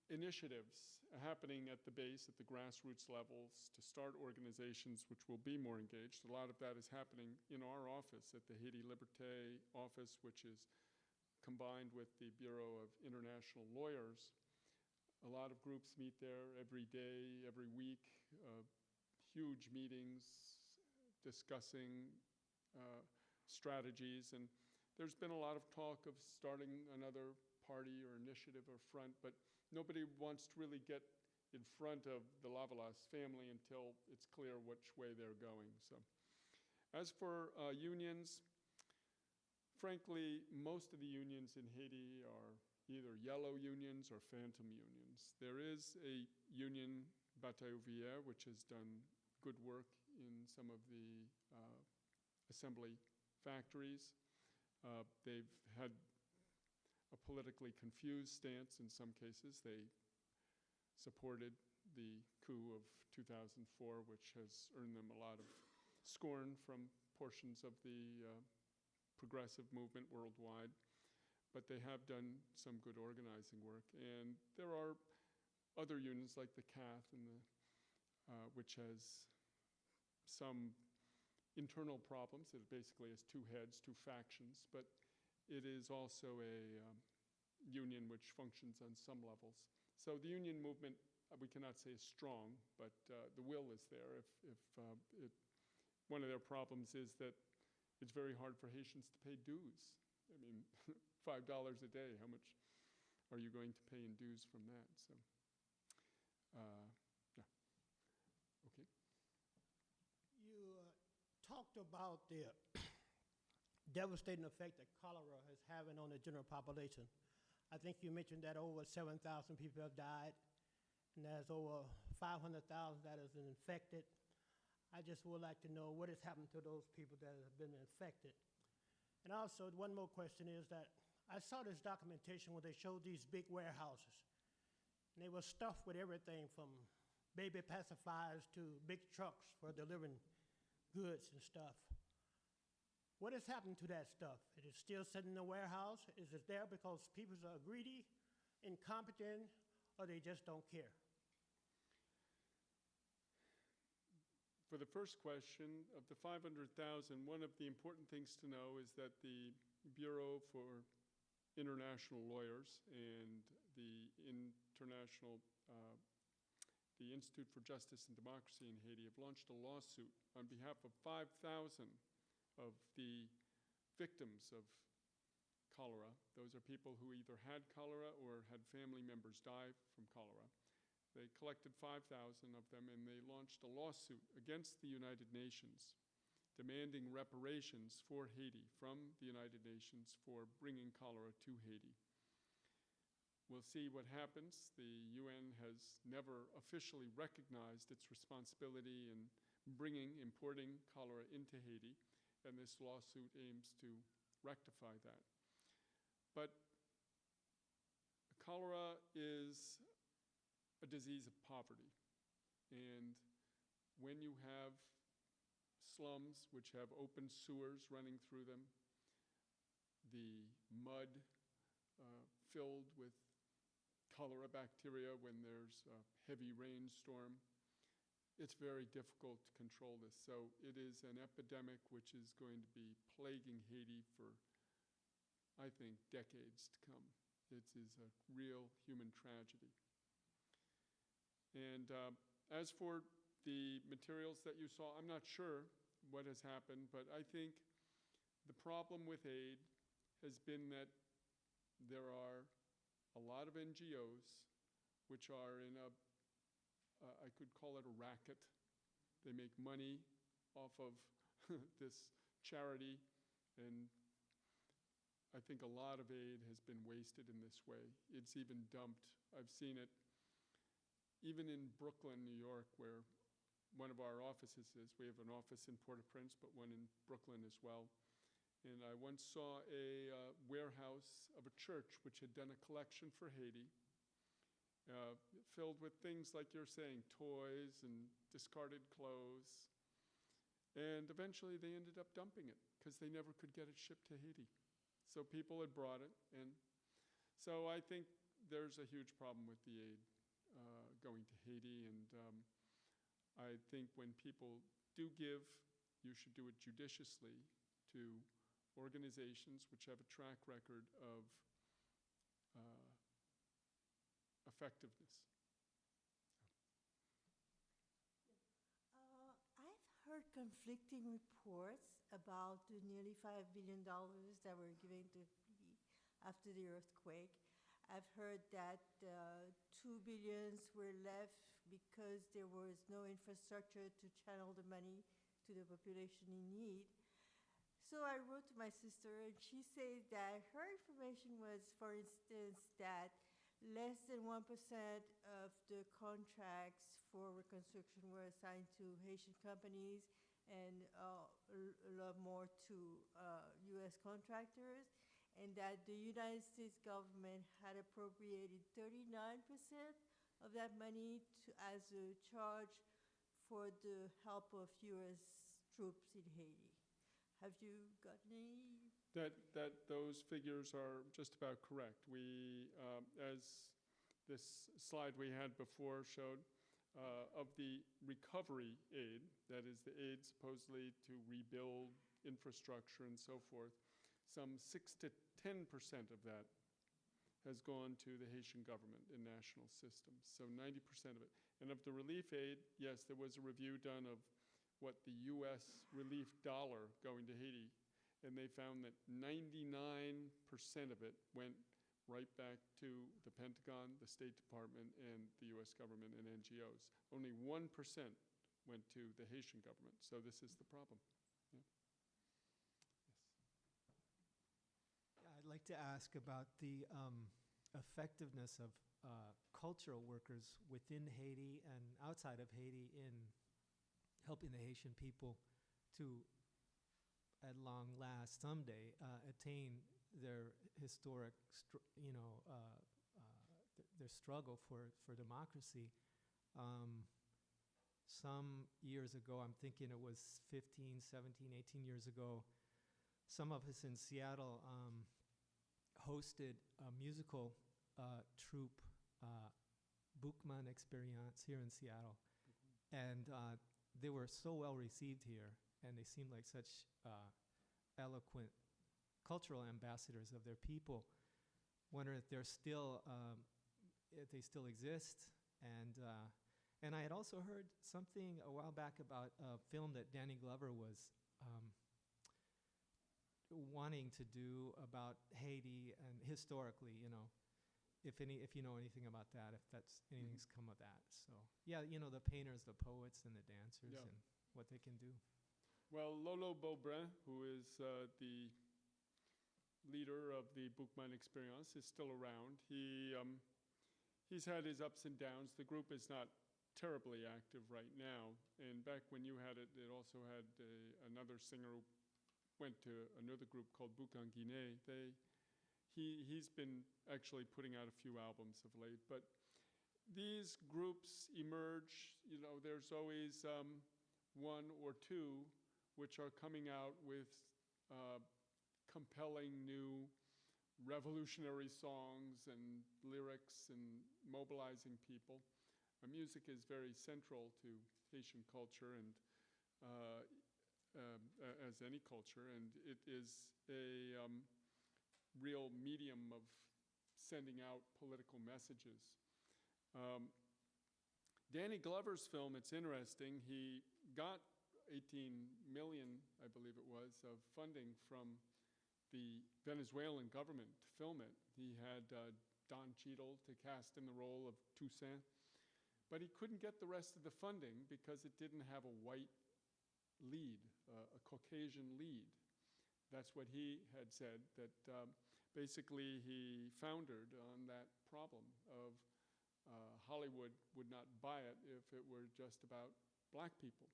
initiatives happening at the base, at the grassroots levels, to start organizations which will be more engaged. A lot of that is happening in our office, at the Haiti Liberté office, which is combined with the Bureau of International Lawyers. A lot of groups meet there every day, every week, huge meetings discussing strategies. And there's been a lot of talk of starting another party or initiative or front, but nobody wants to really get in front of the Lavalas family until it's clear which way they're going. So, as for unions, frankly, most of the unions in Haiti are either yellow unions or phantom unions. There is a union, Bataille Ouvrière, which has done good work in some of the assembly factories. They've had a politically confused stance in some cases. They supported the coup of 2004, which has earned them a lot of scorn from portions of the progressive movement worldwide. But they have done some good organizing work. And there are other unions like the CAF, and which has some internal problems. It basically has two heads, two factions, but it is also a union which functions on some levels. So the union movement, we cannot say is strong, but the will is there. One of their problems is that it's very hard for Haitians to pay dues. I mean, $5 a day, how much are you going to pay in dues from that? So, yeah. Okay. You talked about the devastating effect that cholera is having on the general population. I think you mentioned that over 7,000 people have died, and there's over 500,000 that is infected. I just would like to know what has happened to those people that have been infected. And also, one more question is that I saw this documentation where they showed these big warehouses, and they were stuffed with everything from baby pacifiers to big trucks for delivering goods and stuff. What has happened to that stuff? It is still sitting in the warehouse? Is it there because people are greedy, incompetent, or they just don't care? For the first question, of the 500,000, one of the important things to know is that the Bureau for International Lawyers and the Institute for Justice and Democracy in Haiti have launched a lawsuit on behalf of 5,000 of the victims of cholera. Those are people who either had cholera or had family members die from cholera. They collected 5,000 of them, and they launched a lawsuit against the United Nations, demanding reparations for Haiti from the United Nations for bringing cholera to Haiti. We'll see what happens. The UN has never officially recognized its responsibility in importing cholera into Haiti, and this lawsuit aims to rectify that. But cholera is a disease of poverty, and when you have slums which have open sewers running through them, the mud filled with cholera bacteria when there's a heavy rainstorm, it's very difficult to control this. So it is an epidemic which is going to be plaguing Haiti for, I think, decades to come. It is a real human tragedy. And as for the materials that you saw, I'm not sure what has happened, but I think the problem with aid has been that there are a lot of NGOs which are in a, I could call it a racket. They make money off of this charity, and I think a lot of aid has been wasted in this way. It's even dumped. I've seen it even in Brooklyn, New York, where one of our offices is. We have an office in Port-au-Prince, but one in Brooklyn as well. And I once saw a warehouse of a church which had done a collection for Haiti, filled with things like you're saying, toys and discarded clothes. And eventually they ended up dumping it because they never could get it shipped to Haiti. So people had brought it. And so I think there's a huge problem with the aid going to Haiti. And I think when people do give, you should do it judiciously to organizations which have a track record of effectiveness. I've heard conflicting reports about the nearly $5 billion that were given to Haiti after the earthquake. I've heard that $2 billion were left because there was no infrastructure to channel the money to the population in need. So I wrote to my sister, and she said that her information was, for instance, that less than 1% of the contracts for reconstruction were assigned to Haitian companies, and a lot more to U.S. contractors, and that the United States government had appropriated 39% of that money as a charge for the help of U.S. troops in Haiti. Have you got any? Those figures are just about correct. We, as this slide we had before showed, of the recovery aid, that is the aid supposedly to rebuild infrastructure and so forth, some 6 to 10% of that has gone to the Haitian government and national systems, so 90% of it. And of the relief aid, yes, there was a review done of what the U.S. relief dollar going to Haiti, and they found that 99% of it went right back to the Pentagon, the State Department, and the U.S. government and NGOs. Only 1% went to the Haitian government, so this is the problem. Yeah. Yes. Yeah, I'd like to ask about the effectiveness of cultural workers within Haiti and outside of Haiti in helping the Haitian people to, at long last, someday attain their historic, their struggle for democracy. Some years ago, I'm thinking it was 15, 17, 18 years ago, some of us in Seattle hosted a musical troupe, Boukman Experience, here in Seattle. And they were so well received here, and they seemed like such eloquent cultural ambassadors of their people. Wonder if they're still, if they still exist. And I had also heard something a while back about a film that Danny Glover was wanting to do about Haiti and historically, if you know anything about that, if anything's come of that. So yeah, the painters, the poets, and the dancers, Yeah. and what they can do. Well, Lolo Beaubrun, who is the leader of the Boukman Experience, is still around. He's had his ups and downs. The group is not terribly active right now. And back when you had it, it also had another singer who went to another group called Boucan Guinée. He's been actually putting out a few albums of late. But these groups emerge. There's always one or two which are coming out with compelling new revolutionary songs and lyrics and mobilizing people. Music is very central to Haitian culture and as any culture, and it is a real medium of sending out political messages. Danny Glover's film, it's interesting, he got 18 million, I believe it was, of funding from the Venezuelan government to film it. He had Don Cheadle to cast in the role of Toussaint, but he couldn't get the rest of the funding because it didn't have a white lead, a Caucasian lead. That's what he had said, that basically he foundered on that problem of Hollywood would not buy it if it were just about black people.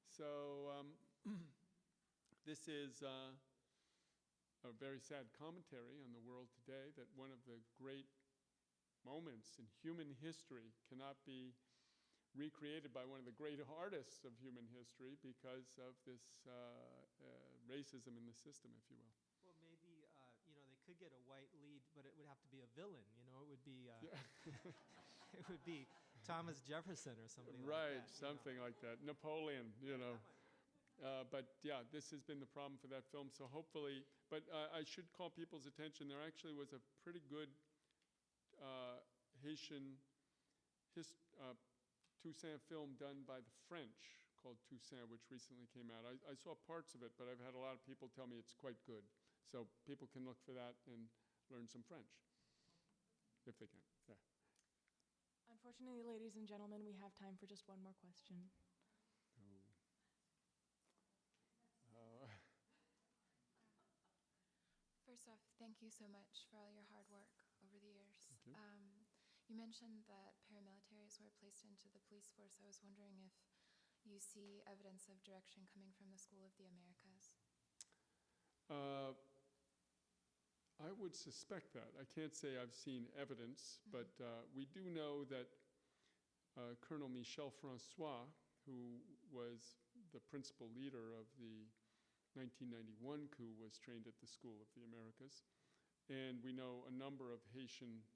So this is a very sad commentary on the world today, that one of the great moments in human history cannot be recreated by one of the great artists of human history because of this racism in the system, if you will. Well, maybe they could get a white lead, but it would have to be a villain. It would be it would be Thomas Jefferson or somebody Right, like that. something like that. Napoleon, But yeah, this has been the problem for that film. So hopefully, but I should call people's attention. There actually was a pretty good Haitian Toussaint film done by the French called Toussaint, which recently came out. I saw parts of it, but I've had a lot of people tell me it's quite good. So people can look for that and learn some French, if they can. Yeah. Unfortunately, ladies and gentlemen, we have time for just one more question. First off, thank you so much for all your hard work over the years. Thank you. You mentioned that paramilitaries were placed into the police force. I was wondering if you see evidence of direction coming from the School of the Americas. I would suspect that. I can't say I've seen evidence, but we do know that Colonel Michel Francois, who was the principal leader of the 1991 coup, was trained at the School of the Americas. And we know a number of Haitian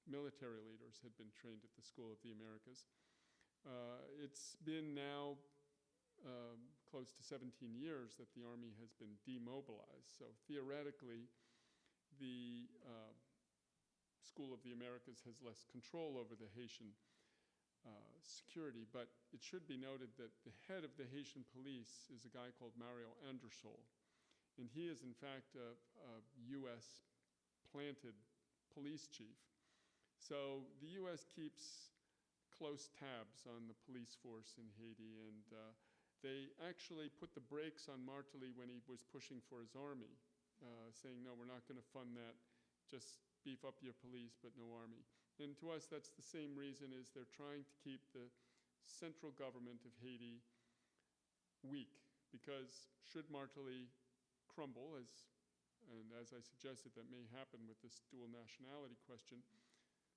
military leaders had been trained at the School of the Americas. It's been now close to 17 years that the Army has been demobilized. So theoretically, the School of the Americas has less control over the Haitian security, but it should be noted that the head of the Haitian police is a guy called Mario Andersol, and he is in fact a U.S. planted police chief. So the U.S. keeps close tabs on the police force in Haiti, and they actually put the brakes on Martelly when he was pushing for his army, saying, no, we're not going to fund that, just beef up your police, but no army. And to us, that's the same reason, is they're trying to keep the central government of Haiti weak, because should Martelly crumble, and as I suggested, that may happen with this dual nationality question,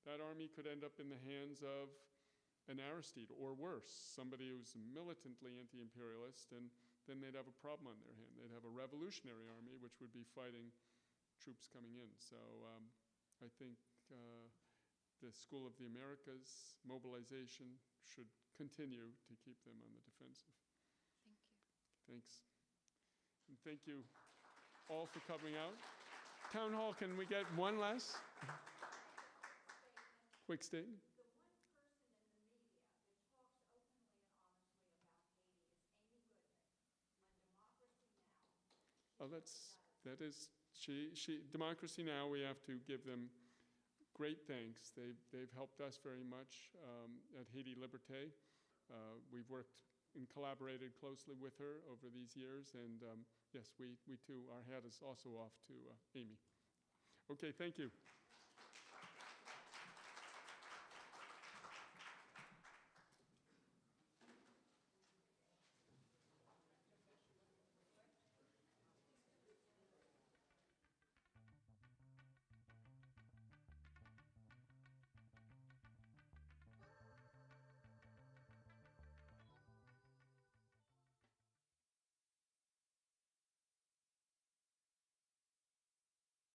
that army could end up in the hands of an Aristide, or worse, somebody who's militantly anti-imperialist, and then they'd have a problem on their hand. They'd have a revolutionary army, which would be fighting troops coming in. So I think the School of the Americas mobilization should continue to keep them on the defensive. Thank you. Thanks. And thank you all for coming out. Town Hall, can we get one last quick statement? Oh, that's That is, Democracy Now!, we have to give them great thanks. They've helped us very much at Haiti Liberté. We've worked and collaborated closely with her over these years, and yes, we too, our hat is also off to Amy. Okay, thank you.